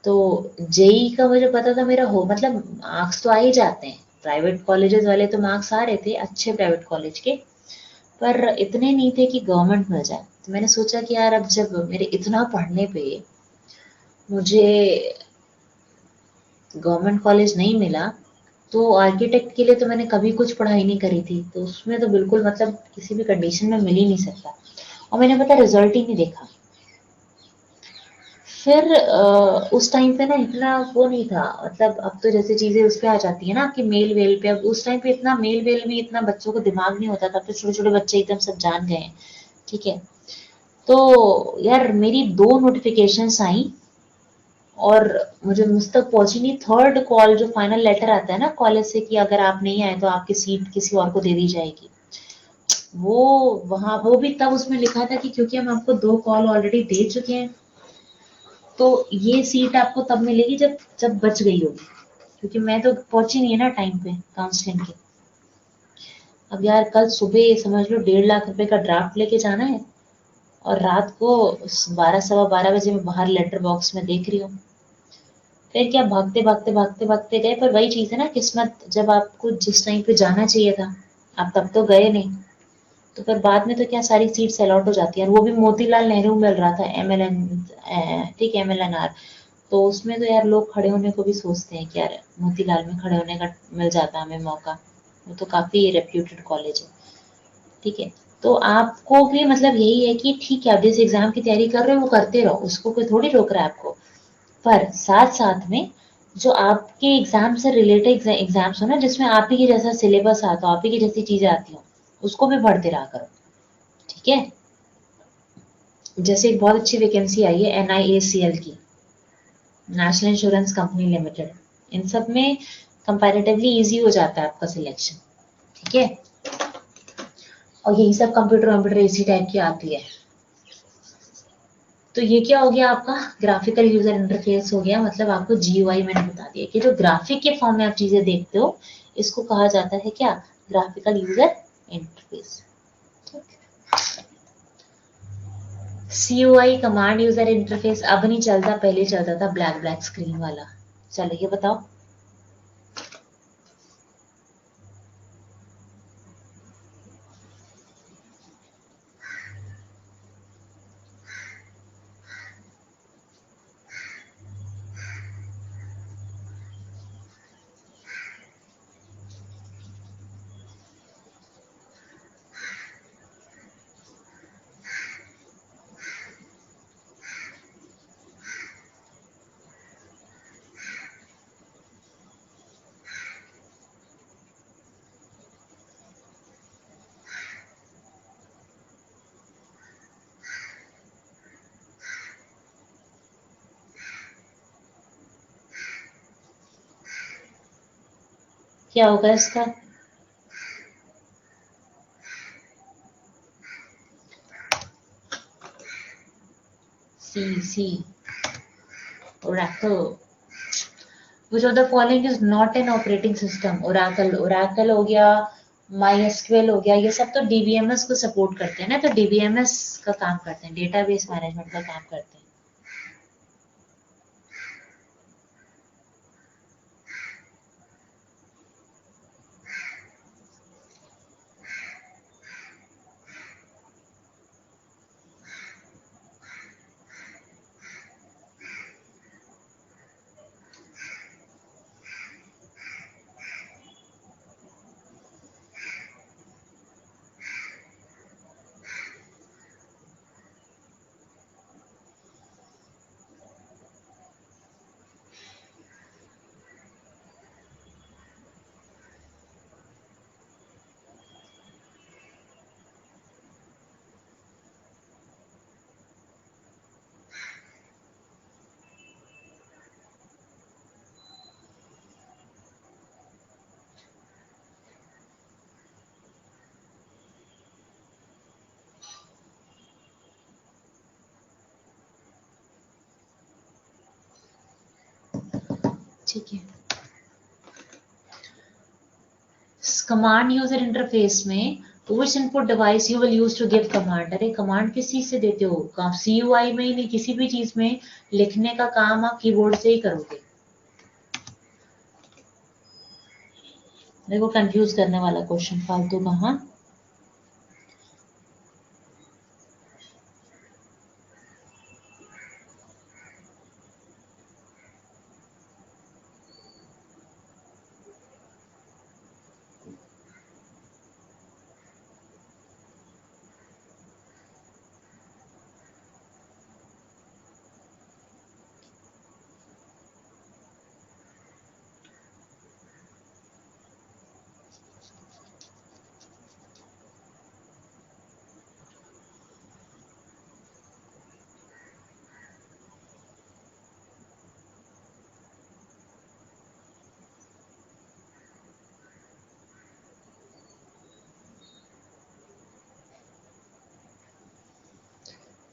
तो जेई का मुझे पता था मेरा हो, मतलब मार्क्स तो आ ही जाते हैं, प्राइवेट कॉलेजेस वाले तो मार्क्स आ रहे थे अच्छे प्राइवेट कॉलेज के, पर इतने नहीं थे कि गवर्नमेंट मिल जाए। तो मैंने सोचा कि यार अब जब मेरे इतना पढ़ने पे मुझे गवर्नमेंट कॉलेज नहीं मिला, तो आर्किटेक्ट के लिए तो मैंने कभी कुछ पढ़ाई नहीं करी थी, तो उसमें तो बिल्कुल मतलब किसी भी कंडीशन में मिल ही नहीं सकता, और मैंने पता रिजल्ट ही नहीं देखा। फिर उस टाइम पे ना इतना वो नहीं था, मतलब अब तो जैसे चीजें उस पे आ जाती है ना आपके मेल वेल पे, अब उस टाइम पे इतना मेल वेल में इतना बच्चों को दिमाग नहीं होता था, अब तो छोटे छोटे बच्चे एकदम सब जान गए हैं। ठीक है, तो यार मेरी 2 नोटिफिकेशंस आई, और मुझे मुझ तक पहुंची नहीं थर्ड कॉल, जो फाइनल लेटर आता है ना कॉलेज से कि अगर आप नहीं आए तो आपकी सीट किसी और को दे दी जाएगी, वो वहां वो भी तब उसमें लिखा था कि क्योंकि हम आपको 2 कॉल ऑलरेडी दे चुके हैं, तो ये सीट आपको तब मिलेगी जब जब बच गई होगी, क्योंकि मैं तो पहुंची नहीं है ना टाइम पे काउंसलिंग के। अब यार कल सुबह समझ लो 1.5 लाख रुपए का ड्राफ्ट लेके जाना है, और रात को 12 सवा 12 बजे मैं बाहर लेटर बॉक्स में देख रही हूँ। फिर क्या भागते भागते भागते भागते गए, पर वही चीज है ना किस्मत, जब आपको जिस टाइम पे जाना चाहिए था आप तब तो गए नहीं, तो फिर बाद में तो क्या सारी सीट्स अलॉट हो जाती है, और वो भी मोतीलाल नेहरू मिल रहा था एमएलएन। ठीक, एमएलएनआर, तो उसमें तो यार लोग खड़े होने को भी सोचते हैं कि यार मोतीलाल में खड़े होने का मिल जाता हमें मौका, वो तो काफी रेप्यूटेड कॉलेज है। ठीक है, तो आपको भी मतलब यही है कि ठीक है आप जिस एग्जाम की तैयारी कर रहे हो वो करते रहो, उसको कोई थोड़ी रोक रहा है आपको, पर साथ साथ में जो आपके एग्जाम से रिलेटेड एग्जाम्स हो ना, जिसमें आप ही के जैसा सिलेबस आता हो, आप ही की जैसी चीजें आती हो, उसको भी पढ़ते रहा करो। ठीक है, जैसे एक बहुत अच्छी वैकेंसी आई है एनआईएसीएल की, नेशनल इंश्योरेंस कंपनी लिमिटेड, इन सब में कंपैरेटिवली इजी हो जाता है आपका सिलेक्शन। ठीक है, और यही सब कंप्यूटर कंप्यूटर इसी टाइप की आती है। तो ये क्या हो गया आपका ग्राफिकल यूजर इंटरफेस हो गया, मतलब आपको जीयूआई मैंने बता दिया कि जो ग्राफिक के फॉर्म में आप चीजें देखते हो इसको कहा जाता है क्या, graphical user interface. CUI command user interface अब नहीं चलता, पहले चलता था ब्लैक ब्लैक स्क्रीन वाला। चलो ये बताओ, क्या होगा इसका? C Oracle. Which of the following is not an operating system? Oracle हो गया, MySQL हो गया, ये सब तो DBMS को सपोर्ट करते हैं ना, तो DBMS का काम करते हैं, डेटाबेस मैनेजमेंट का काम करते हैं। ठीक है। कमांड यूजर इंटरफेस में which input device you will use to give command? अरे कमांड किस चीज से देते हो? CUI में ही नहीं, किसी भी चीज में लिखने का काम आप कीबोर्ड से ही करोगे। देखो कंफ्यूज करने वाला क्वेश्चन फालतू का। हाँ,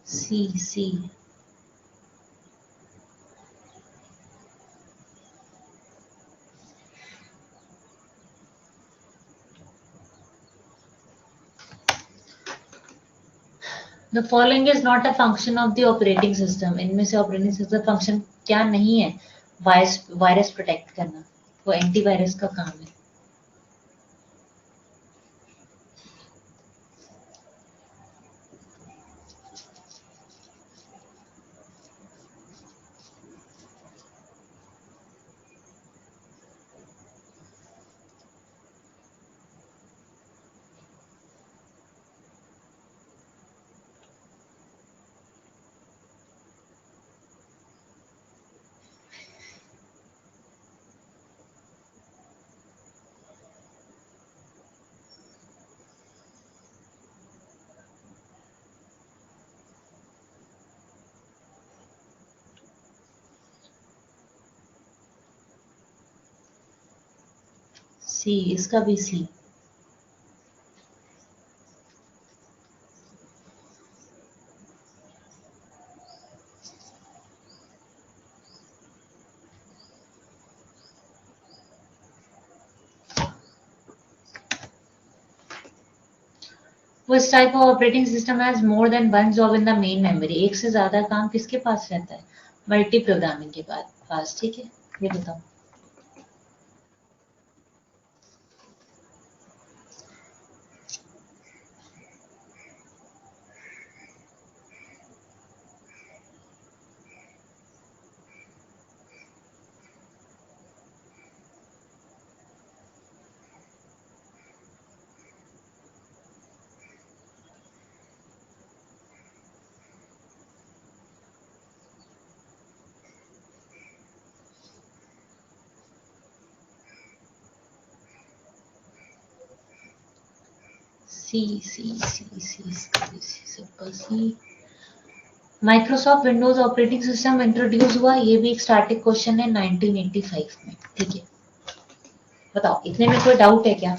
सी। The following is not a function of the operating system. इनमें से ऑपरेटिंग सिस्टम फंक्शन क्या नहीं है? वायरस प्रोटेक्ट करना, वो एंटीवायरस का काम है। सी, इसका भी सी। Which type of operating system has more than one job in the main memory? एक से ज्यादा काम किसके पास रहता है? मल्टी प्रोग्रामिंग के पास। ठीक है, ये बताओ। C. Microsoft Windows operating system introduce हुआ, ये भी एक स्टैटिक क्वेश्चन है 1985 में। ठीक है, बताओ, इतने में कोई डाउट है क्या?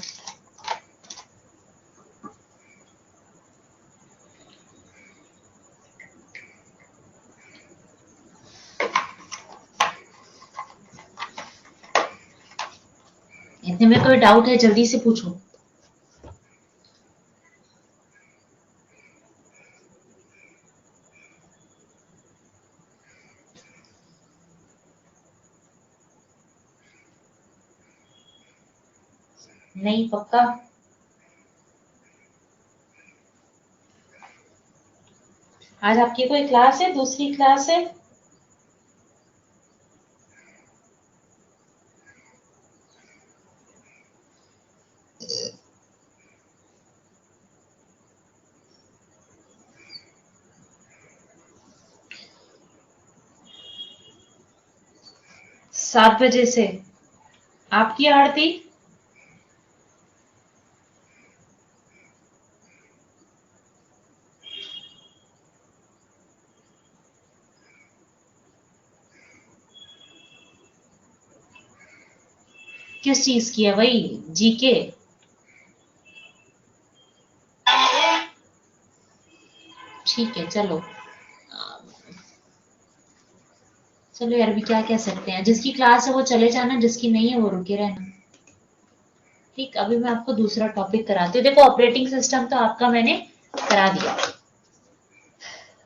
इतने में कोई डाउट है? जल्दी से पूछो। नहीं, पक्का? आज आपकी कोई क्लास है? दूसरी क्लास है? 7 बजे से। आपकी आरती? किस चीज की है? वही जीके? ठीक है, चलो। चलो यार, भी क्या कह सकते हैं, जिसकी क्लास है वो चले जाना, जिसकी नहीं है वो रुके रहना। ठीक, अभी मैं आपको दूसरा टॉपिक कराती हूँ। देखो, ऑपरेटिंग सिस्टम तो आपका मैंने करा दिया।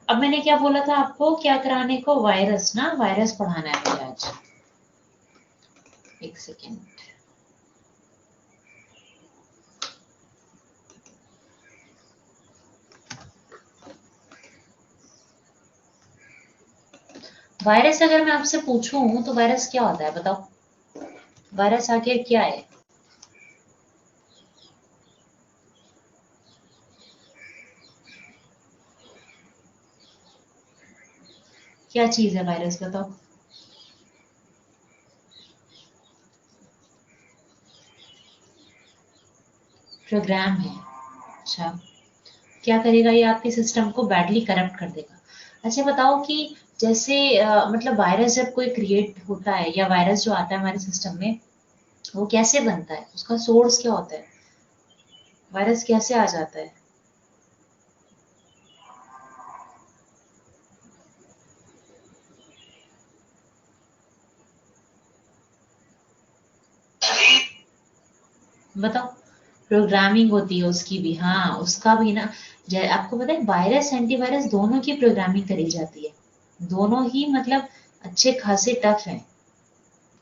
अब मैंने क्या बोला था आपको क्या कराने को? वायरस ना, वायरस पढ़ाना है मुझे आज। एक सेकेंड। वायरस अगर मैं आपसे पूछूं तो वायरस क्या होता है, बताओ? वायरस आखिर क्या है? क्या चीज है वायरस, बताओ? प्रोग्राम है। अच्छा, क्या करेगा ये? आपके सिस्टम को बैडली करप्ट कर देगा। अच्छा बताओ कि जैसे मतलब वायरस जब कोई क्रिएट होता है या वायरस जो आता है हमारे सिस्टम में, वो कैसे बनता है? उसका सोर्स क्या होता है? वायरस कैसे आ जाता है? बताओ। प्रोग्रामिंग होती है उसकी भी, हाँ उसका भी ना। आपको पता है वायरस एंटीवायरस दोनों की प्रोग्रामिंग करी जाती है। दोनों ही मतलब अच्छे खासे टफ है।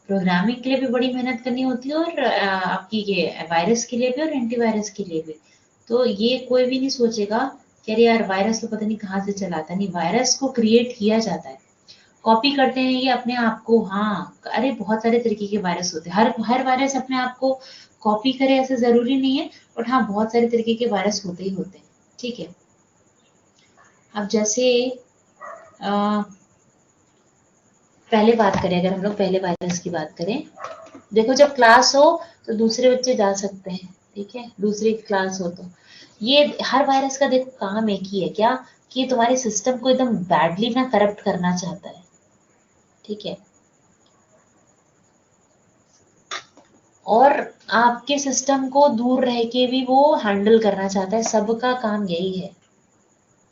प्रोग्रामिंग के लिए भी बड़ी मेहनत करनी होती है, और आपकी ये वायरस के लिए भी और एंटीवायरस के लिए भी। तो ये कोई भी नहीं सोचेगा कि अरे यार वायरस तो पता नहीं कहाँ से चलाता, नहीं, वायरस को क्रिएट किया जाता है। कॉपी करते हैं ये अपने आप को, हाँ। अरे बहुत सारे तरीके के वायरस होते हैं, हर हर वायरस अपने आप को कॉपी करे ऐसा जरूरी नहीं है। बट हाँ, बहुत सारे तरीके के वायरस होते ही होते हैं। ठीक है। अब जैसे अ, पहले बात करें, अगर हम लोग पहले वायरस की बात करें, देखो जब क्लास हो तो दूसरे बच्चे जा सकते हैं। ठीक है, दूसरी क्लास हो तो ये हर वायरस का देखो काम एक ही है, क्या? कि ये तुम्हारे सिस्टम को एकदम बैडली ना करप्ट करना चाहता है। ठीक है। और आपके सिस्टम को दूर रह के भी वो हैंडल करना चाहता है, सबका काम यही है।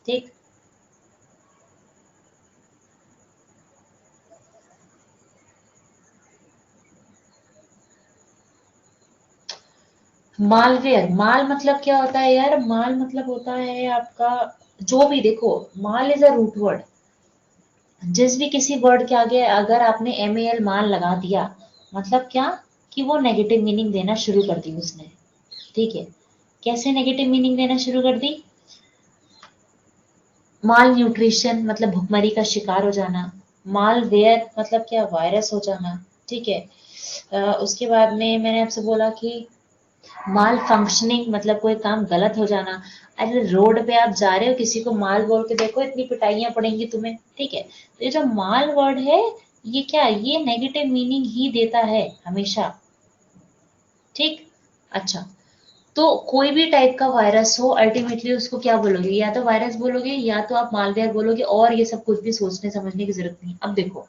ठीक। मालवेयर, माल मतलब क्या होता है यार? माल मतलब होता है आपका, जो भी देखो, माल इज अ रूट वर्ड। जिस भी किसी वर्ड के आगे अगर आपने MAL माल लगा दिया, मतलब क्या? कि वो नेगेटिव मीनिंग देना शुरू कर दी उसने। ठीक है। कैसे नेगेटिव मीनिंग देना शुरू कर दी? माल न्यूट्रिशन मतलब भुखमरी का शिकार हो जाना। माल वेयर मतलब क्या? वायरस हो जाना। ठीक है। उसके बाद में मैंने आपसे बोला कि माल फंक्शनिंग मतलब कोई काम गलत हो जाना। अरे रोड पे आप जा रहे हो, किसी को माल बोल के देखो, इतनी पिटाइयां पड़ेंगी तुम्हें। ठीक है, तो ये जो माल वर्ड है, ये क्या? ये नेगेटिव मीनिंग ही देता है हमेशा। ठीक। अच्छा, तो कोई भी टाइप का वायरस हो, अल्टीमेटली उसको क्या बोलोगे? या तो वायरस बोलोगे, या तो आप मालवेयर बोलोगे, और ये सब कुछ भी सोचने समझने की जरूरत नहीं। अब देखो,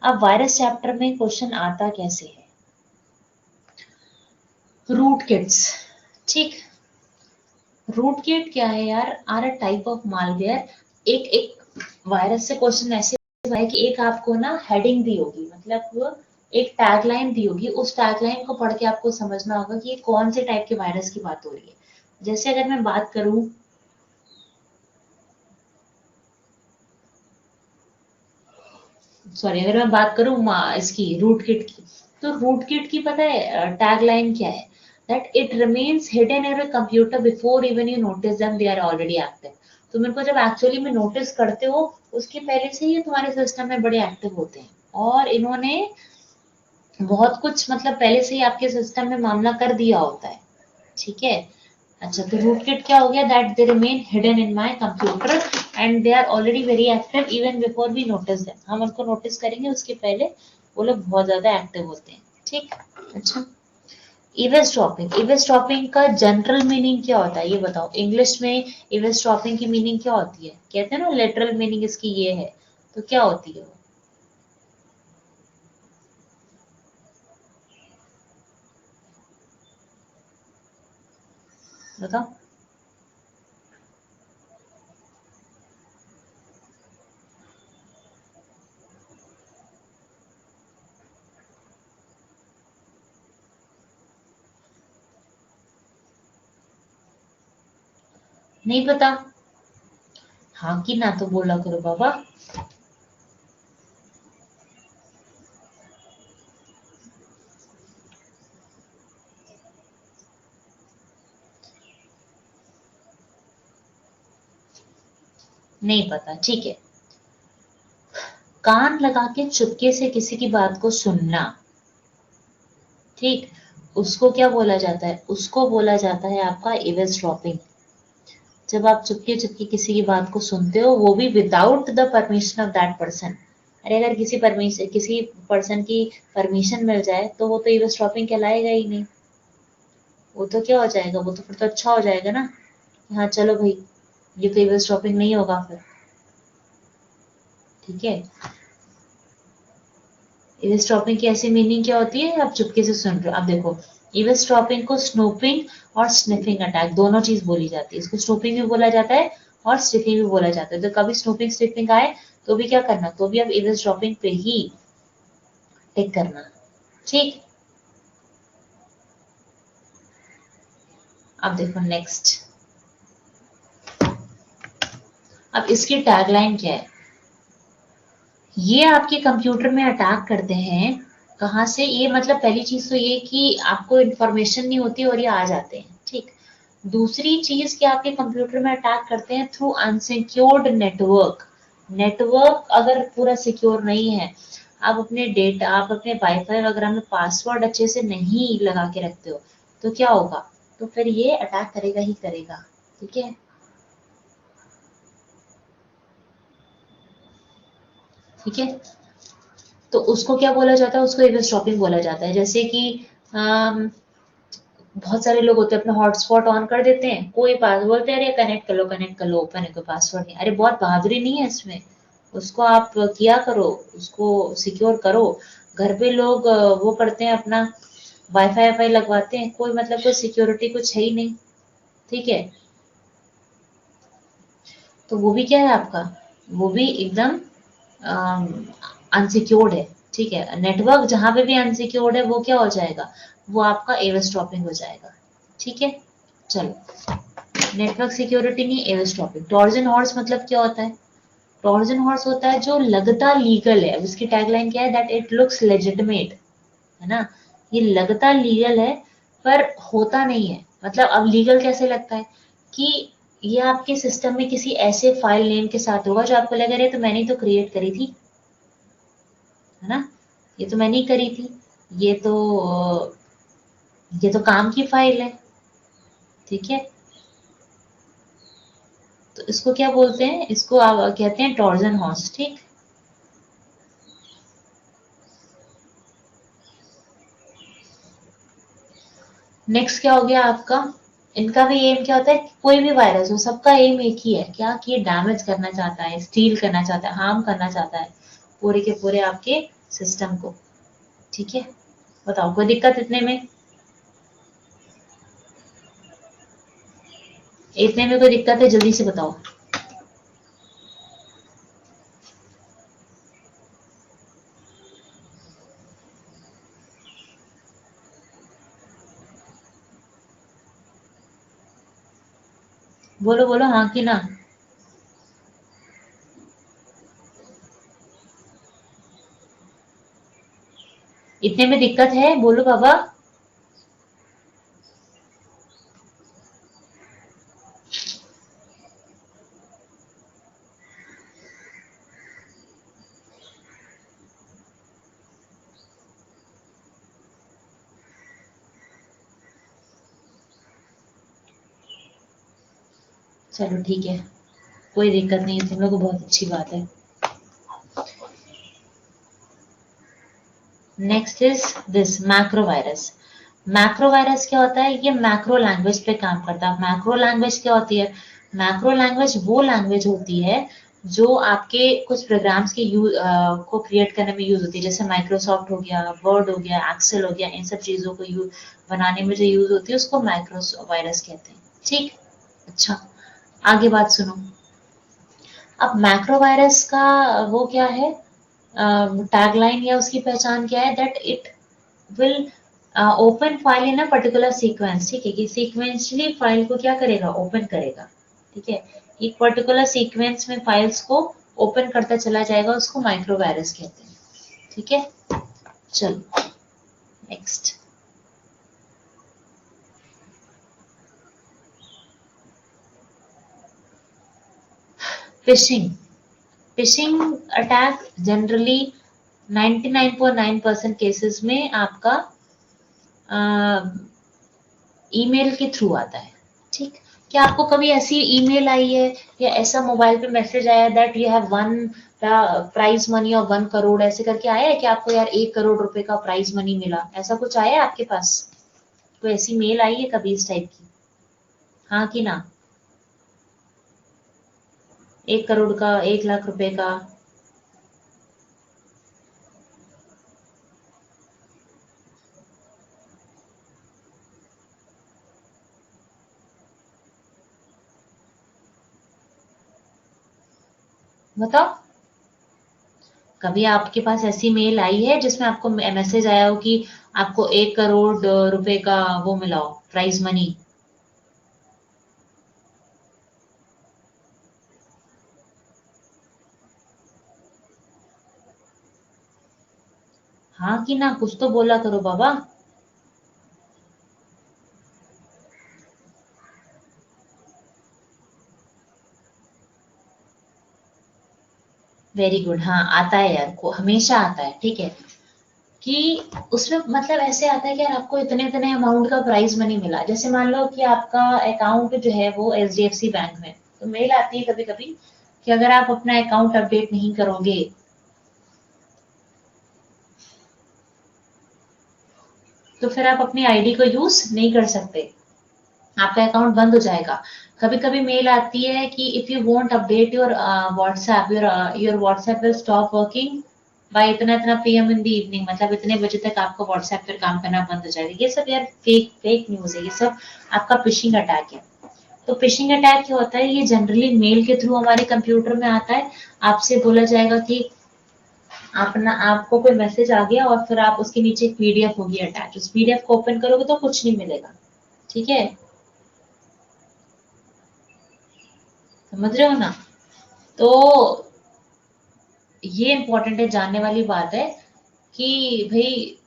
अब वायरस चैप्टर में क्वेश्चन आता कैसे है? रूट किट्स, ठीक। रूट किट क्या है यार, are a type of malware. एक एक वायरस से क्वेश्चन ऐसे है कि एक आपको ना हेडिंग दी होगी, मतलब एक टैगलाइन दी होगी, उस टैगलाइन को पढ़ के आपको समझना होगा कि ये कौन से टाइप के वायरस की बात हो रही है। जैसे अगर मैं बात करूं, सॉरी, अगर मैं बात करूं इसकी रूट किट की, तो रूट किट की पता है टैगलाइन क्या है, that it remains hidden in a computer before even you notice them they are already active. तुम इनको जब एक्चुअली में नोटिस करते हो, उसके पहले से ही ये तुम्हारे सिस्टम में बड़े एक्टिव होते हैं, और इन्होंने बहुत कुछ मतलब पहले से ही आपके सिस्टम में मामला कर दिया होता है, ठीक है। अच्छा, तो रूटकिट क्या हो गया, that they remain hidden in my computer and they are already very active even before we notice them. हम उनको नोटिस करेंगे उसके पहले वो लोग बहुत ज्यादा एक्टिव होते हैं, ठीक। अच्छा, इवेस्ट्रॉपिंग, इवेस्ट्रॉपिंग का जनरल मीनिंग क्या होता है ये बताओ। इंग्लिश में इवेस्ट्रॉपिंग की मीनिंग क्या होती है, कहते हैं ना लिटरल मीनिंग इसकी ये है, तो क्या होती है वो, बताओ। नहीं पता, हाँ कि ना तो बोला करो बाबा। नहीं पता, ठीक है। कान लगा के चुपके से किसी की बात को सुनना, ठीक, उसको क्या बोला जाता है, उसको बोला जाता है आपका इवेसड्रॉपिंग। जब आप चुपके चुपके किसी की बात को सुनते हो, वो भी without the permission of that person. अरे अगर किसी पर्सन की परमिशन मिल जाए तो वो तो इवेसड्रॉपिंग कहलाएगा ही नहीं। वो तो क्या हो जाएगा, वो तो फिर तो अच्छा हो जाएगा ना, हाँ चलो भाई, ये तो इवेसड्रॉपिंग नहीं होगा फिर, ठीक है। ईवसड्रॉपिंग की ऐसी मीनिंग क्या होती है, आप चुपके से सुन रहे हो। अब देखो, ईवसड्रॉपिंग को स्नूपिंग और स्निफिंग अटैक दोनों चीज बोली जाती है। इसको स्नूपिंग भी बोला जाता है और स्निफिंग भी बोला जाता है। तो कभी स्नूपिंग स्निफिंग आए तो भी क्या करना, तो भी अब ईवसड्रॉपिंग पे ही टिक करना, ठीक। अब देखो नेक्स्ट, अब इसकी टैगलाइन क्या है, ये आपके कंप्यूटर में अटैक करते हैं। कहाँ से, ये मतलब पहली चीज तो ये कि आपको इन्फॉर्मेशन नहीं होती और ये आ जाते हैं, ठीक। दूसरी चीज कि आपके कंप्यूटर में अटैक करते हैं थ्रू अनसिक्योर्ड नेटवर्क। नेटवर्क अगर पूरा सिक्योर नहीं है, आप अपने डेटा, आप अपने वाईफाई वगैरह में पासवर्ड अच्छे से नहीं लगा के रखते हो, तो क्या होगा, तो फिर ये अटैक करेगा ही करेगा, ठीक है। ठीक है, तो उसको क्या बोला जाता है, उसको एवरस्टॉपिंग बोला जाता है। जैसे कि अम, बहुत सारे लोग होते हैं अपना हॉटस्पॉट ऑन कर देते हैं, कोई पास बोलते हैं अरे कनेक्ट कर लो, कनेक्ट कर लो, ओपन है, कोई पासवर्ड नहीं। अरे बहुत बहादुरी नहीं है इसमें, उसको आप किया करो, उसको सिक्योर करो। घर पे लोग वो करते हैं अपना वाईफाई वाईफाई लगवाते हैं, कोई मतलब कोई सिक्योरिटी कुछ है ही नहीं, ठीक है। तो वो भी क्या है आपका, वो भी एकदम अनसिक्योर्ड है, ठीक है। नेटवर्क जहां पे भी अनसिक्योर्ड है वो क्या हो जाएगा, वो आपका एवरस्टॉपिंग हो जाएगा, ठीक है। चलो, नेटवर्क सिक्योरिटी नहीं, एवरस्टॉपिंग। ट्रोजन हॉर्स मतलब क्या होता है, ट्रोजन हॉर्स होता है जो लगता लीगल है। अब इसकी टैगलाइन क्या है, दैट इट लुक्स लेजिटिमेट, है ना। ये लगता लीगल है पर होता नहीं है। मतलब अब लीगल कैसे लगता है कि ये आपके सिस्टम में किसी ऐसे फाइल नेम के साथ होगा जो आपको लगे, रहे तो मैंने तो क्रिएट करी थी, है ना, ये तो मैंने ही करी थी, ये तो ये तो काम की फाइल है, ठीक है। तो इसको क्या बोलते हैं, इसको आप कहते हैं ट्रोजन हॉर्स, ठीक। नेक्स्ट क्या हो गया आपका, इनका भी एम क्या होता है, कोई भी वायरस हो सबका एम एक ही है, क्या कि ये डैमेज करना चाहता है, स्टील करना चाहता है, हार्म करना चाहता है पूरे के पूरे आपके सिस्टम को, ठीक है। बताओ कोई दिक्कत इतने में। इतने में कोई दिक्कत है, जल्दी से बताओ। बोलो बोलो, हाँ कि ना। इतने में दिक्कत है, बोलो बाबा। चलो ठीक है, कोई दिक्कत नहीं है, तुम लोग को बहुत अच्छी बात है। Next is this macro virus. Macro virus क्या होता है? ये मैक्रो लैंग्वेज पे काम करता है। मैक्रो लैंग्वेज क्या होती है? मैक्रो लैंग्वेज वो लैंग्वेज होती है जो आपके कुछ प्रोग्राम्स के को क्रिएट करने में यूज होती है, जैसे माइक्रोसॉफ्ट हो गया, वर्ड हो गया, एक्सेल हो गया, इन सब चीजों को यूज बनाने में जो यूज होती है उसको मैक्रो वायरस कहते हैं। ठीक, अच्छा, आगे बात सुनो। अब मैक्रो वायरस का वो क्या है, टैगलाइन या उसकी पहचान क्या है? That it will open file in a particular sequence. ठीक है, कि सीक्वेंशली फाइल को क्या करेगा? ओपन करेगा। ठीक है, एक पर्टिकुलर सीक्वेंस में फाइल्स को ओपन करता चला जाएगा, उसको माइक्रो वायरस कहते हैं। ठीक है, चलो next. Fishing. Phishing attack generally 99.9% cases में आपका ईमेल के थ्रू आता है। ठीक, क्या आपको कभी ऐसी ईमेल आई है या ऐसा मोबाइल पे मैसेज आया that you have won prize money of 1 crore, ऐसे करके आया है कि आपको यार 1 करोड़ रुपए का प्राइज मनी मिला? ऐसा कुछ आया है आपके पास? कोई ऐसी मेल आई है कभी इस टाइप की? हाँ कि ना? 1 करोड़ का, 1 लाख रुपए का? बताओ, कभी आपके पास ऐसी मेल आई है जिसमें आपको मैसेज आया हो कि आपको 1 करोड़ रुपए का वो मिला हो, प्राइज मनी? हाँ कि ना, कुछ तो बोला करो बाबा। वेरी गुड, हाँ आता है यार, को हमेशा आता है। ठीक है, कि उसमें मतलब ऐसे आता है कि यार आपको इतने इतने अमाउंट का प्राइज मनी मिला। जैसे मान लो कि आपका अकाउंट जो है वो एचडीएफसी बैंक में, तो मेल आती है कभी कभी कि अगर आप अपना अकाउंट अपडेट नहीं करोगे तो फिर आप अपनी आईडी को यूज नहीं कर सकते, आपका अकाउंट बंद हो जाएगा। कभी कभी मेल आती है कि if you want update your WhatsApp, your WhatsApp will stop working bye इतना इतना पीएम इन द इवनिंग, मतलब इतने बजे तक आपको व्हाट्सएप पर काम करना बंद हो जाएगा। ये सब यार फेक फेक न्यूज है, ये सब आपका फिशिंग अटैक है। तो फिशिंग अटैक क्या होता है? ये जनरली मेल के थ्रू हमारे कंप्यूटर में आता है। आपसे बोला जाएगा कि अपना आपको कोई मैसेज आ गया और फिर आप उसके नीचे एक पीडीएफ होगी अटैच, उस पीडीएफ को ओपन करोगे तो कुछ नहीं मिलेगा। ठीक है, समझ रहे हो ना? तो ये इंपॉर्टेंट है, जानने वाली बात है कि भाई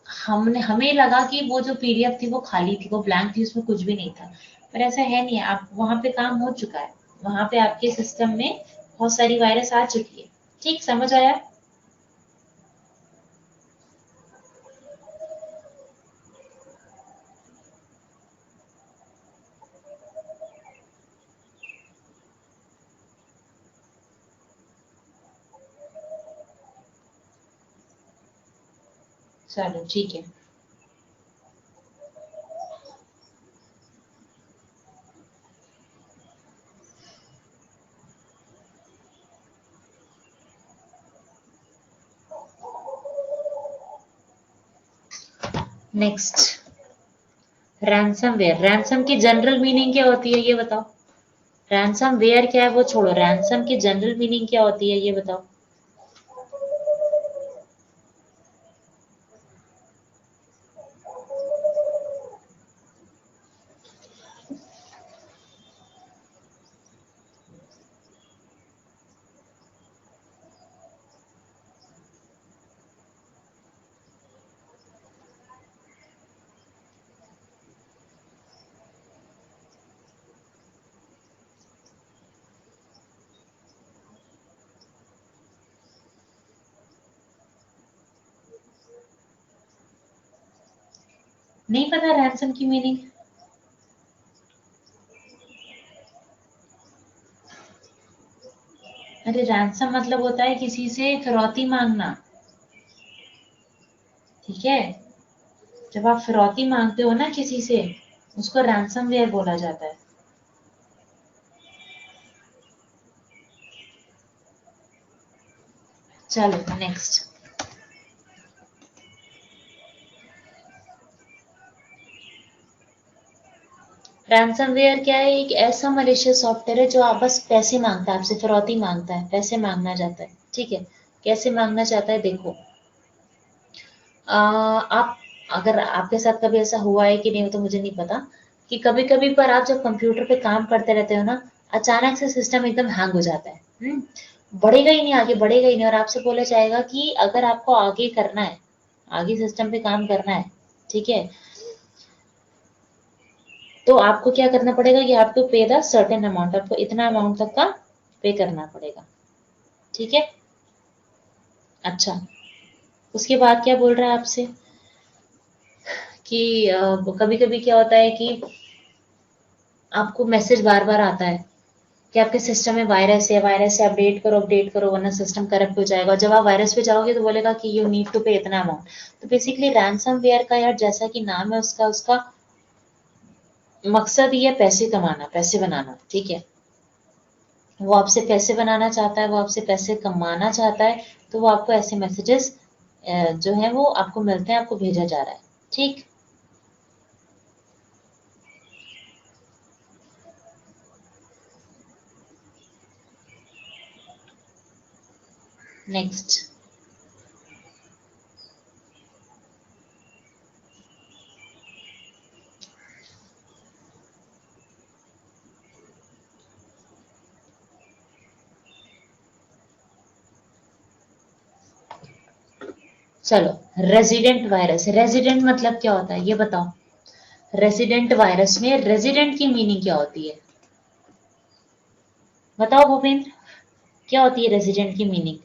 हमने हमें लगा कि वो जो पीडीएफ थी वो खाली थी, वो ब्लैंक थी, उसमें कुछ भी नहीं था। पर ऐसा है नहीं है, आप वहां पे काम हो चुका है, वहां पे आपके सिस्टम में बहुत सारी वायरस आ चुकी है। ठीक, समझ आया? चलो ठीक है। नेक्स्ट, रैंसमवेयर, रैंसम की जनरल मीनिंग क्या होती है ये बताओ। रैंसम वेयर क्या है वो छोड़ो, रैंसम की जनरल मीनिंग क्या होती है ये बताओ। नहीं पता रैंसम की मीनिंग? अरे रैंसम मतलब होता है किसी से फिरौती मांगना, ठीक है। जब आप फिरौती मांगते हो ना किसी से, उसको रैंसमवेयर बोला जाता है। चलो नेक्स्ट। रैंसमवेयर क्या है? एक ऐसा मलिशियस सॉफ्टवेयर है जो आप बस पैसे मांगता है, आपसे फिरौती मांगता है, पैसे मांगना चाहता है, ठीक है। कैसे मांगना चाहता है देखो, आप, अगर आपके साथ कभी ऐसा हुआ है कि नहीं तो मुझे नहीं पता, कि कभी कभी पर आप जब कंप्यूटर पे काम करते रहते हो ना, अचानक से सिस्टम एकदम हैंग हो जाता है, बढ़ेगा ही नहीं, आगे बढ़ेगा ही नहीं, और आपसे बोला जाएगा कि अगर आपको आगे करना है, आगे सिस्टम पे काम करना है, ठीक है, तो आपको क्या करना पड़ेगा कि आपको पे द सर्टेन अमाउंट, आपको इतना अमाउंट तक का पे करना पड़ेगा, ठीक है। अच्छा, उसके बाद क्या बोल रहा है आपसे कि कभी कभी क्या होता है कि आपको मैसेज बार बार आता है कि आपके सिस्टम में वायरस है, वायरस से अपडेट करो वरना सिस्टम करप्ट हो जाएगा। और जब आप वायरस पे जाओगे तो बोलेगा कि यू नीड टू पे इतना अमाउंट। तो बेसिकली रैंसम वेयर का यार जैसा कि नाम है उसका, उसका मकसद ही है पैसे कमाना, पैसे बनाना, ठीक है। वो आपसे पैसे बनाना चाहता है, वो आपसे पैसे कमाना चाहता है, तो वो आपको ऐसे मैसेजेस जो है वो आपको मिलते हैं, आपको भेजा जा रहा है, ठीक। नेक्स्ट। चलो, रेजिडेंट वायरस, रेजिडेंट मतलब क्या होता है ये बताओ। रेजिडेंट वायरस में रेजिडेंट की मीनिंग क्या होती है बताओ भूपेंद्र, क्या होती है रेजिडेंट की मीनिंग?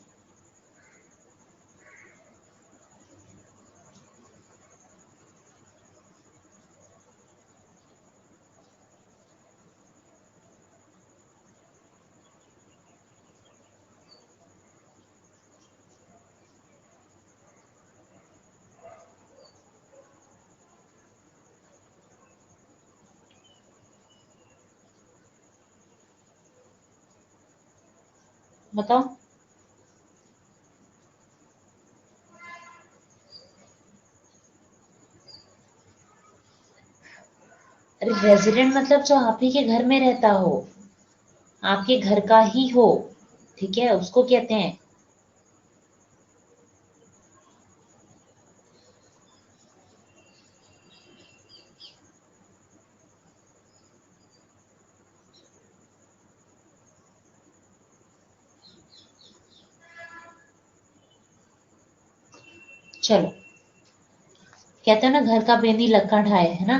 बताओ। अरे रेजिडेंट मतलब जो आप ही के घर में रहता हो, आपके घर का ही हो, ठीक है, उसको कहते हैं। चलो, कहते हैं ना घर का बेनी लक्का ढाए, है ना।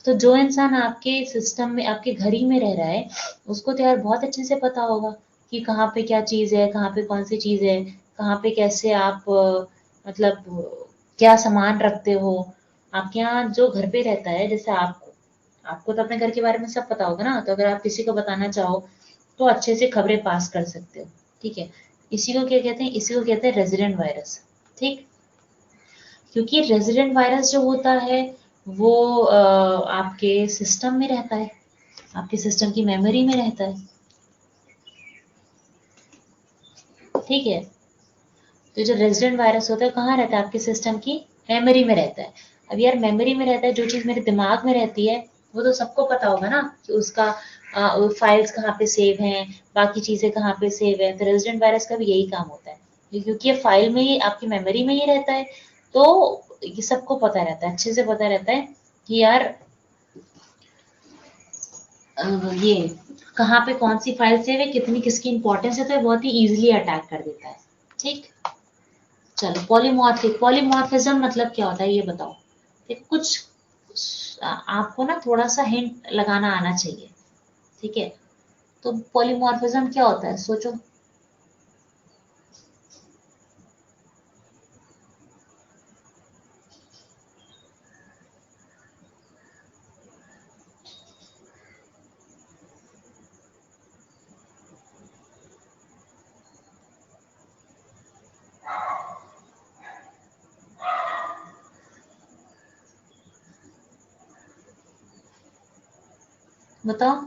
तो जो इंसान आपके सिस्टम में, आपके घर ही में रह रहा है, उसको तो यार बहुत अच्छे से पता होगा कि कहाँ पे क्या चीज है, कहाँ पे कौन सी चीज है, कहाँ पे कैसे आप मतलब क्या सामान रखते हो। आपके यहाँ जो घर पे रहता है, जैसे आपको, आपको तो अपने घर के बारे में सब पता होगा ना, तो अगर आप किसी को बताना चाहो तो अच्छे से खबरें पास कर सकते हो, ठीक है। इसी को क्या कहते हैं? इसी को कहते हैं रेजिडेंट वायरस, ठीक। क्योंकि रेजिडेंट वायरस जो होता है वो आपके सिस्टम में रहता है, आपके सिस्टम की मेमोरी में रहता है, ठीक है। तो जो रेजिडेंट वायरस होता है कहाँ रहता है? आपके सिस्टम की मेमोरी में रहता है। अब यार मेमोरी में रहता है, जो चीज मेरे दिमाग में रहती है वो तो सबको पता होगा ना कि उसका फाइल्स कहाँ पे सेव हैं, बाकी चीजें कहाँ पे सेव है। तो रेजिडेंट वायरस का भी यही काम होता है, क्योंकि ये फाइल में ही आपकी मेमोरी में ही रहता है, तो ये सबको पता रहता है, अच्छे से पता रहता है कि यार ये कहाँ पे कौन सी फाइल सेव है, कितनी किसकी इंपॉर्टेंस है, तो ये बहुत ही इजीली अटैक कर देता है। ठीक, चलो पॉलीमॉर्फिक, पॉलीमॉर्फिज्म मतलब क्या होता है ये बताओ। देखो कुछ आपको ना थोड़ा सा हिंट लगाना आना चाहिए, ठीक है। तो पॉलीमॉर्फिज्म क्या होता है सोचो। बताओ।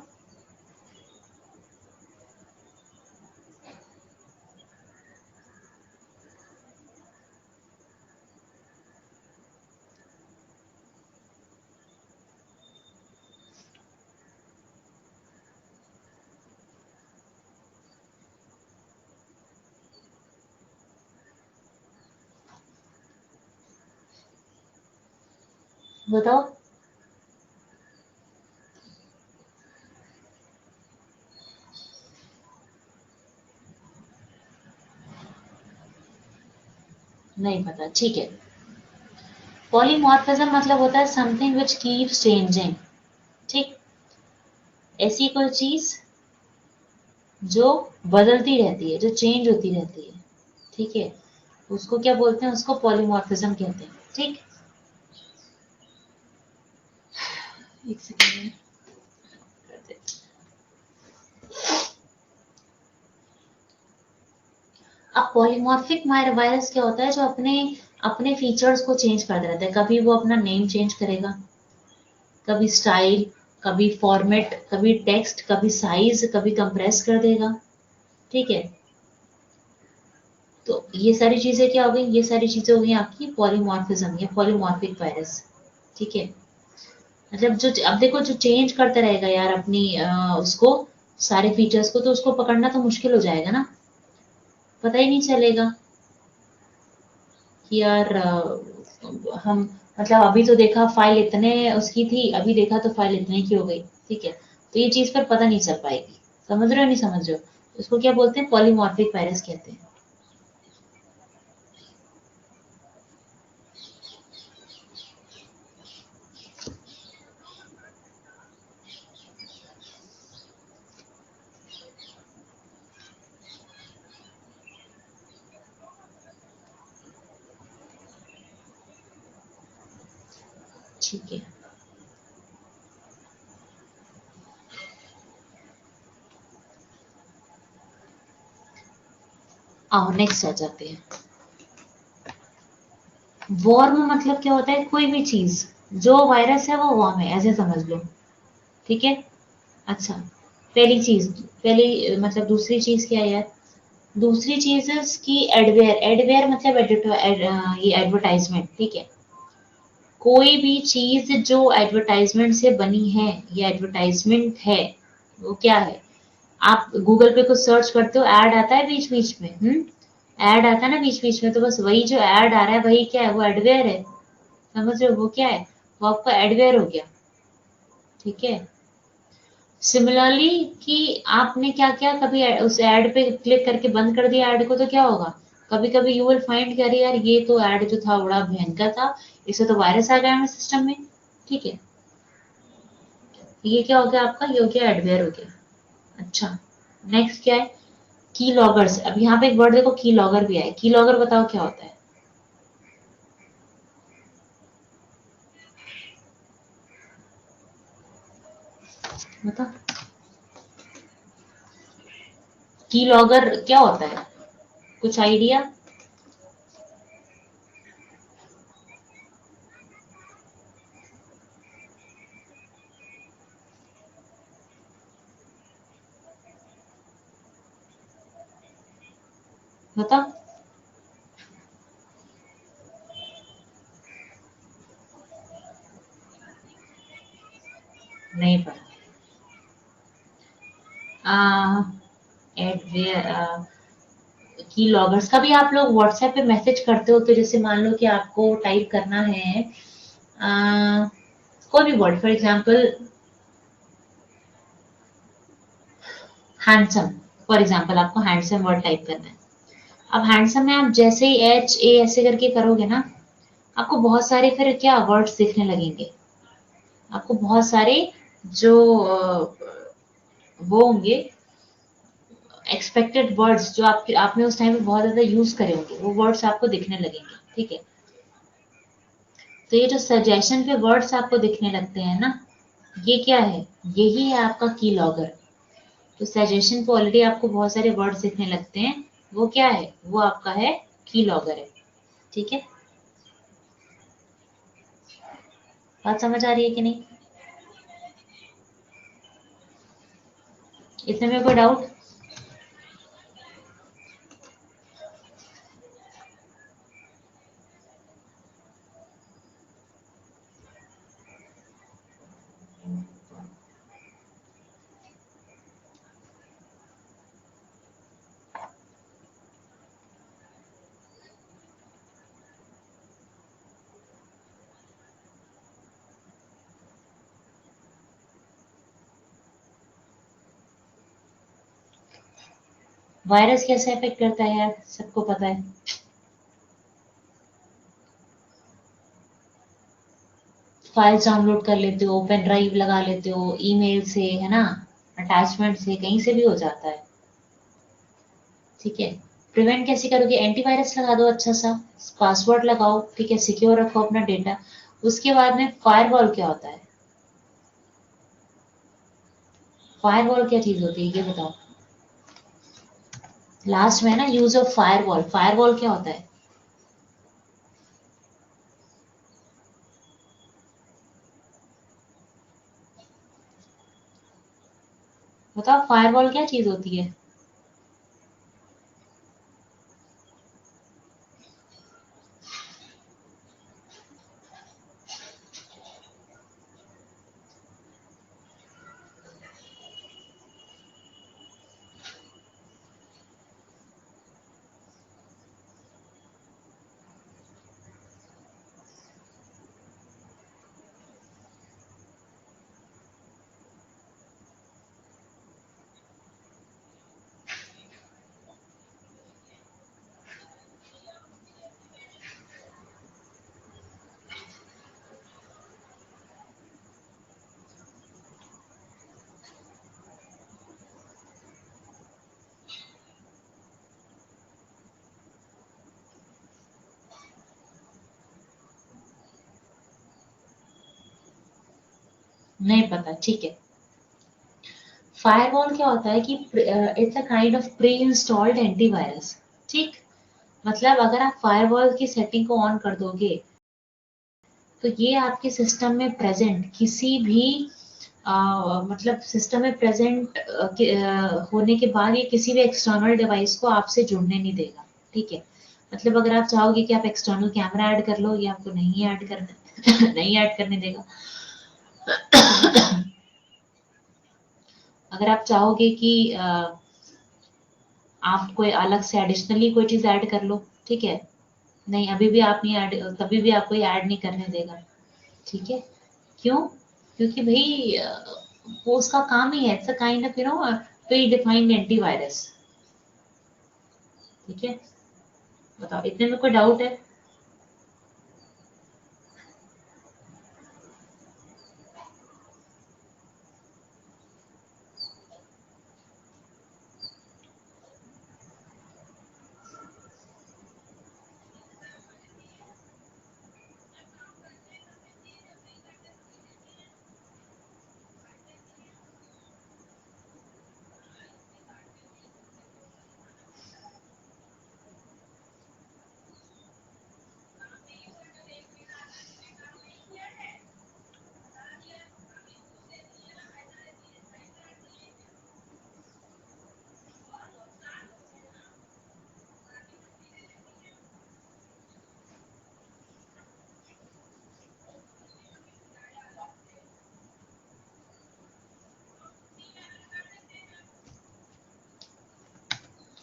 बताओ। नहीं पता, ठीक है। पॉलीमॉर्फिज्म मतलब होता है समथिंग विच कीप्स चेंजिंग। ठीक, ऐसी कोई चीज जो बदलती रहती है, जो चेंज होती रहती है, ठीक है, उसको क्या बोलते हैं, उसको पॉलीमॉर्फिज्म कहते हैं। ठीक, एक सेकेंड। अब पॉलीमॉर्फिक वायरस क्या होता है, जो अपने अपने फीचर्स को चेंज करता रहता है। कभी वो अपना नेम चेंज करेगा, कभी स्टाइल, कभी फॉर्मेट, कभी टेक्स्ट, कभी साइज, कभी कंप्रेस कर देगा। ठीक है, तो ये सारी चीजें क्या हो गई, ये सारी चीजें हो गई आपकी पॉलीमॉर्फिज्म या पॉलीमॉर्फिक वायरस। ठीक है, मतलब जो अब देखो जो चेंज करता रहेगा यार अपनी उसको, सारे फीचर्स को, तो उसको पकड़ना तो मुश्किल हो जाएगा ना, पता ही नहीं चलेगा कि यार हम, मतलब अभी तो देखा फाइल इतने उसकी थी, अभी देखा तो फाइल इतने की हो गई। ठीक है, तो ये चीज पर पता नहीं चल पाएगी। समझ रहे हो नहीं समझ रहे हो, उसको क्या बोलते हैं, पॉलीमॉर्फिक वायरस कहते हैं। ठीक है, आओ नेक्स्ट आ जाते हैं। वॉर्म मतलब क्या होता है, कोई भी चीज, जो वायरस है वो वॉर्म है, ऐसे समझ लो। ठीक है, अच्छा, पहली चीज, पहली मतलब दूसरी चीज क्या है यार, दूसरी चीज है इसकी एडवेयर। एडवेयर मतलब ये एडवर्टाइजमेंट। ठीक है, कोई भी चीज जो एडवर्टाइजमेंट से बनी है, ये एडवर्टाइजमेंट है, वो क्या है। आप गूगल पे कुछ सर्च करते हो, ऐड आता है बीच बीच में, ऐड आता है ना बीच बीच में, तो बस वही जो ऐड आ रहा है वही क्या है, वो एडवेयर है। समझ रहे हो, वो क्या है, वो आपका एडवेयर हो गया। ठीक है, सिमिलरली कि आपने क्या किया, कभी उस ऐड पे क्लिक करके बंद कर दिया ऐड को, तो क्या होगा, कभी कभी यू विल फाइंड कर यार ये तो ऐड जो था बड़ा भयंकर था, इसे तो वायरस आ गया हमें सिस्टम में। ठीक है, ये क्या हो गया आपका, ये हो गया एडवेयर हो गया। अच्छा, नेक्स्ट क्या है, की लॉगर्स। अब यहाँ पे एक वर्ड देखो, की लॉगर भी है। की लॉगर बताओ क्या होता है, बताओ। की लॉगर क्या होता है, कुछ आइडिया। बताओ। ऐड की लॉगर्स का भी आप लोग व्हाट्सएप पे मैसेज करते हो, तो जैसे मान लो कि आपको टाइप करना है कोई भी word, for example handsome, for example आपको हैंडसम वर्ड टाइप करना है। अब हैंडसम में आप जैसे ही एच ए ऐसे करके करोगे ना, आपको बहुत सारे फिर क्या वर्ड्स दिखने लगेंगे। आपको बहुत सारे जो वो होंगे एक्सपेक्टेड वर्ड्स, जो आपने उस टाइम पे बहुत ज्यादा यूज करे होंगे, वो वर्ड्स आपको दिखने लगेंगे। ठीक है, तो ये जो सजेशन पे वर्ड्स आपको दिखने लगते हैं ना, ये क्या है, यही है आपका की लॉगर। तो सजेशन पे ऑलरेडी आपको बहुत सारे वर्ड्स दिखने लगते हैं, वो क्या है, वो आपका है की लॉगर है। ठीक है, बात समझ आ रही है कि नहीं, इतने में कोई डाउट? वायरस कैसे अफेक्ट करता है यार, सबको पता है। फाइल्स डाउनलोड कर लेते हो, पेन ड्राइव लगा लेते हो, ईमेल से, है ना, अटैचमेंट से, कहीं से भी हो जाता है। ठीक है, प्रिवेंट कैसे करोगे, एंटीवायरस लगा दो अच्छा सा, पासवर्ड लगाओ, ठीक है, सिक्योर रखो अपना डेटा। उसके बाद में फायरवॉल क्या होता है, फायरवॉल क्या चीज होती है ये बताओ। लास्ट में है ना यूज ऑफ फायरवॉल, फायरवॉल क्या होता है? बताओ फायरवॉल क्या चीज होती है। नहीं पता, ठीक है। फायरवॉल क्या होता है कि it's a kind of pre installed antivirus. ठीक, मतलब अगर आप फायरवॉल की सेटिंग को ऑन कर दोगे, तो ये आपके सिस्टम में प्रेजेंट किसी भी मतलब सिस्टम में प्रेजेंट होने के बाद ये किसी भी एक्सटर्नल डिवाइस को आपसे जुड़ने नहीं देगा। ठीक है, मतलब अगर आप चाहोगे कि आप एक्सटर्नल कैमरा ऐड कर लो, ये आपको नहीं ऐड करने नहीं ऐड करने देगा। अगर आप चाहोगे कि आप कोई अलग से एडिशनली कोई चीज ऐड कर लो, ठीक है, नहीं अभी भी आप नहीं ऐड, तभी भी आपको ये ऐड नहीं करने देगा। ठीक है, क्यों? क्योंकि भाई वो उसका काम ही है, it's a kind of pre defined antivirus. ठीक है, बताओ इतने में कोई डाउट है?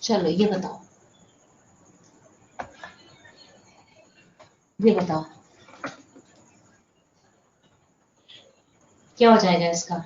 चलो ये बताओ क्या हो जाएगा इसका?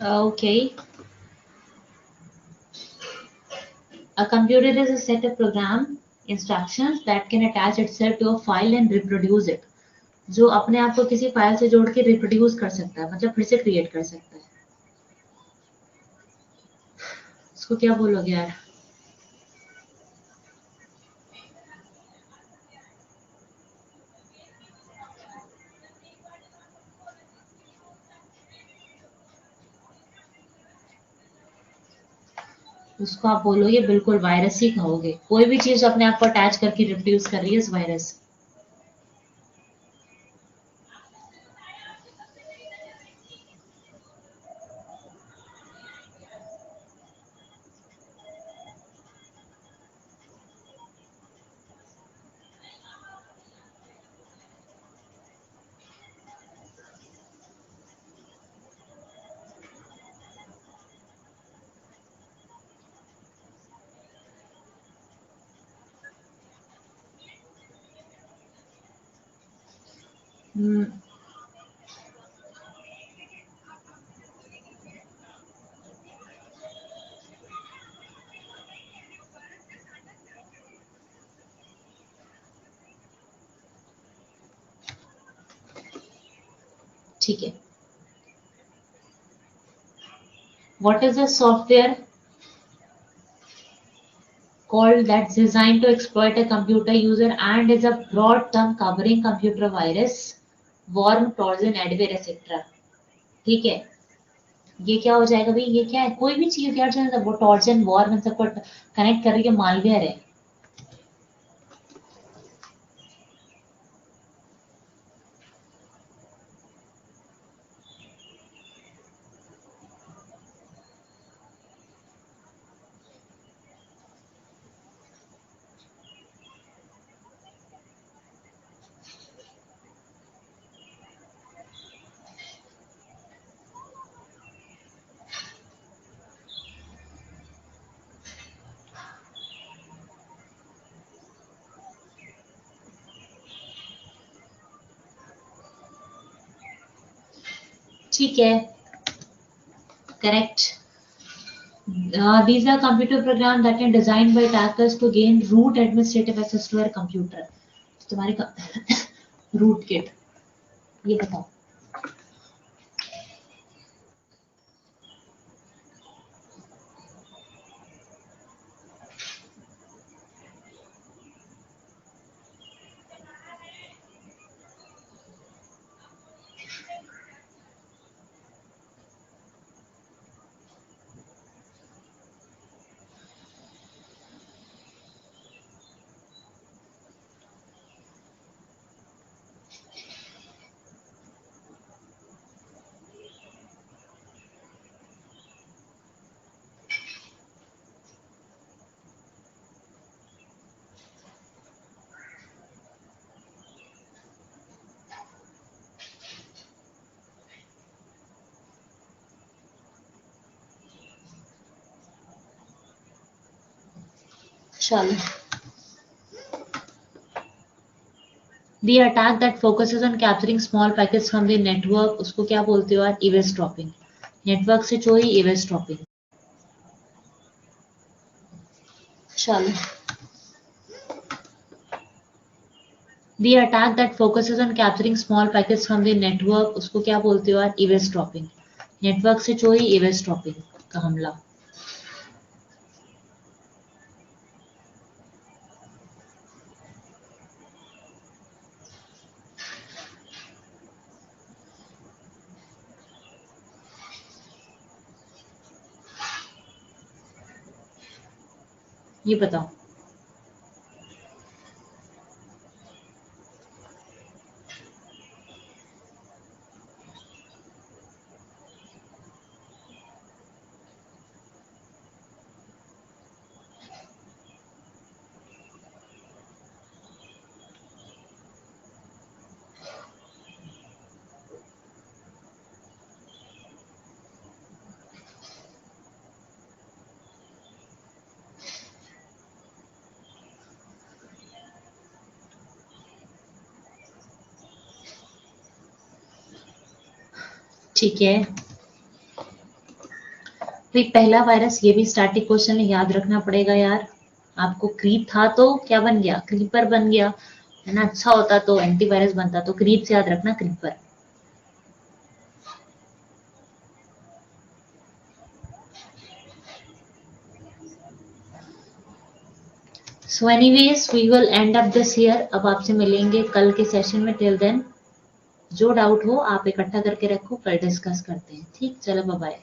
Okay. A computer is a set of program instructions that can attach itself to a file and reproduce it. जो अपने आप को किसी फाइल से जोड़ के रिप्रोड्यूस कर सकता है, मतलब फिर से क्रिएट कर सकता है। इसको क्या बोलोगे यार? उसको आप बोलोगे बिल्कुल वायरस ही कहोगे। कोई भी चीज अपने आप को अटैच करके रिप्रोड्यूस कर रही है इस वायरस। ठीक है। What is a software called that's designed to exploit a computer user and is a broad term covering computer virus, worm, trojan, adware, etc. ठीक है। ये क्या हो जाएगा भाई? ये क्या है? कोई भी चीज यार जो वो टॉर्जन वॉर में सबको कनेक्ट कर रही है, मालवेयर है। ठीक है, correct. These are computer programs that are designed by attackers to gain root administrative access to your computer. तुम्हारी रूट किट, ये बताओ। चलो, the attack that focuses on capturing small packets from the network, उसको क्या बोलते हो यार? eavesdropping। Network से चोरी, eavesdropping। चलो, the attack that focuses on capturing small packets from the network, उसको क्या बोलते हो यार? eavesdropping। नेटवर्क से चोरी, eavesdropping का हमला। ये बताओ। ठीक है, भाई पहला वायरस, ये भी स्टैटिक क्वेश्चन याद रखना पड़ेगा यार आपको। क्रीप था तो क्या बन गया, क्रीपर बन गया, है ना। अच्छा होता तो एंटीवायरस बनता, तो क्रीप से याद रखना, creeper. So anyways we will end up this year. अब आपसे मिलेंगे कल के सेशन में। टिल देन जो डाउट हो आप इकट्ठा करके रखो, कल डिस्कस करते हैं। ठीक, चलो बाय बाय।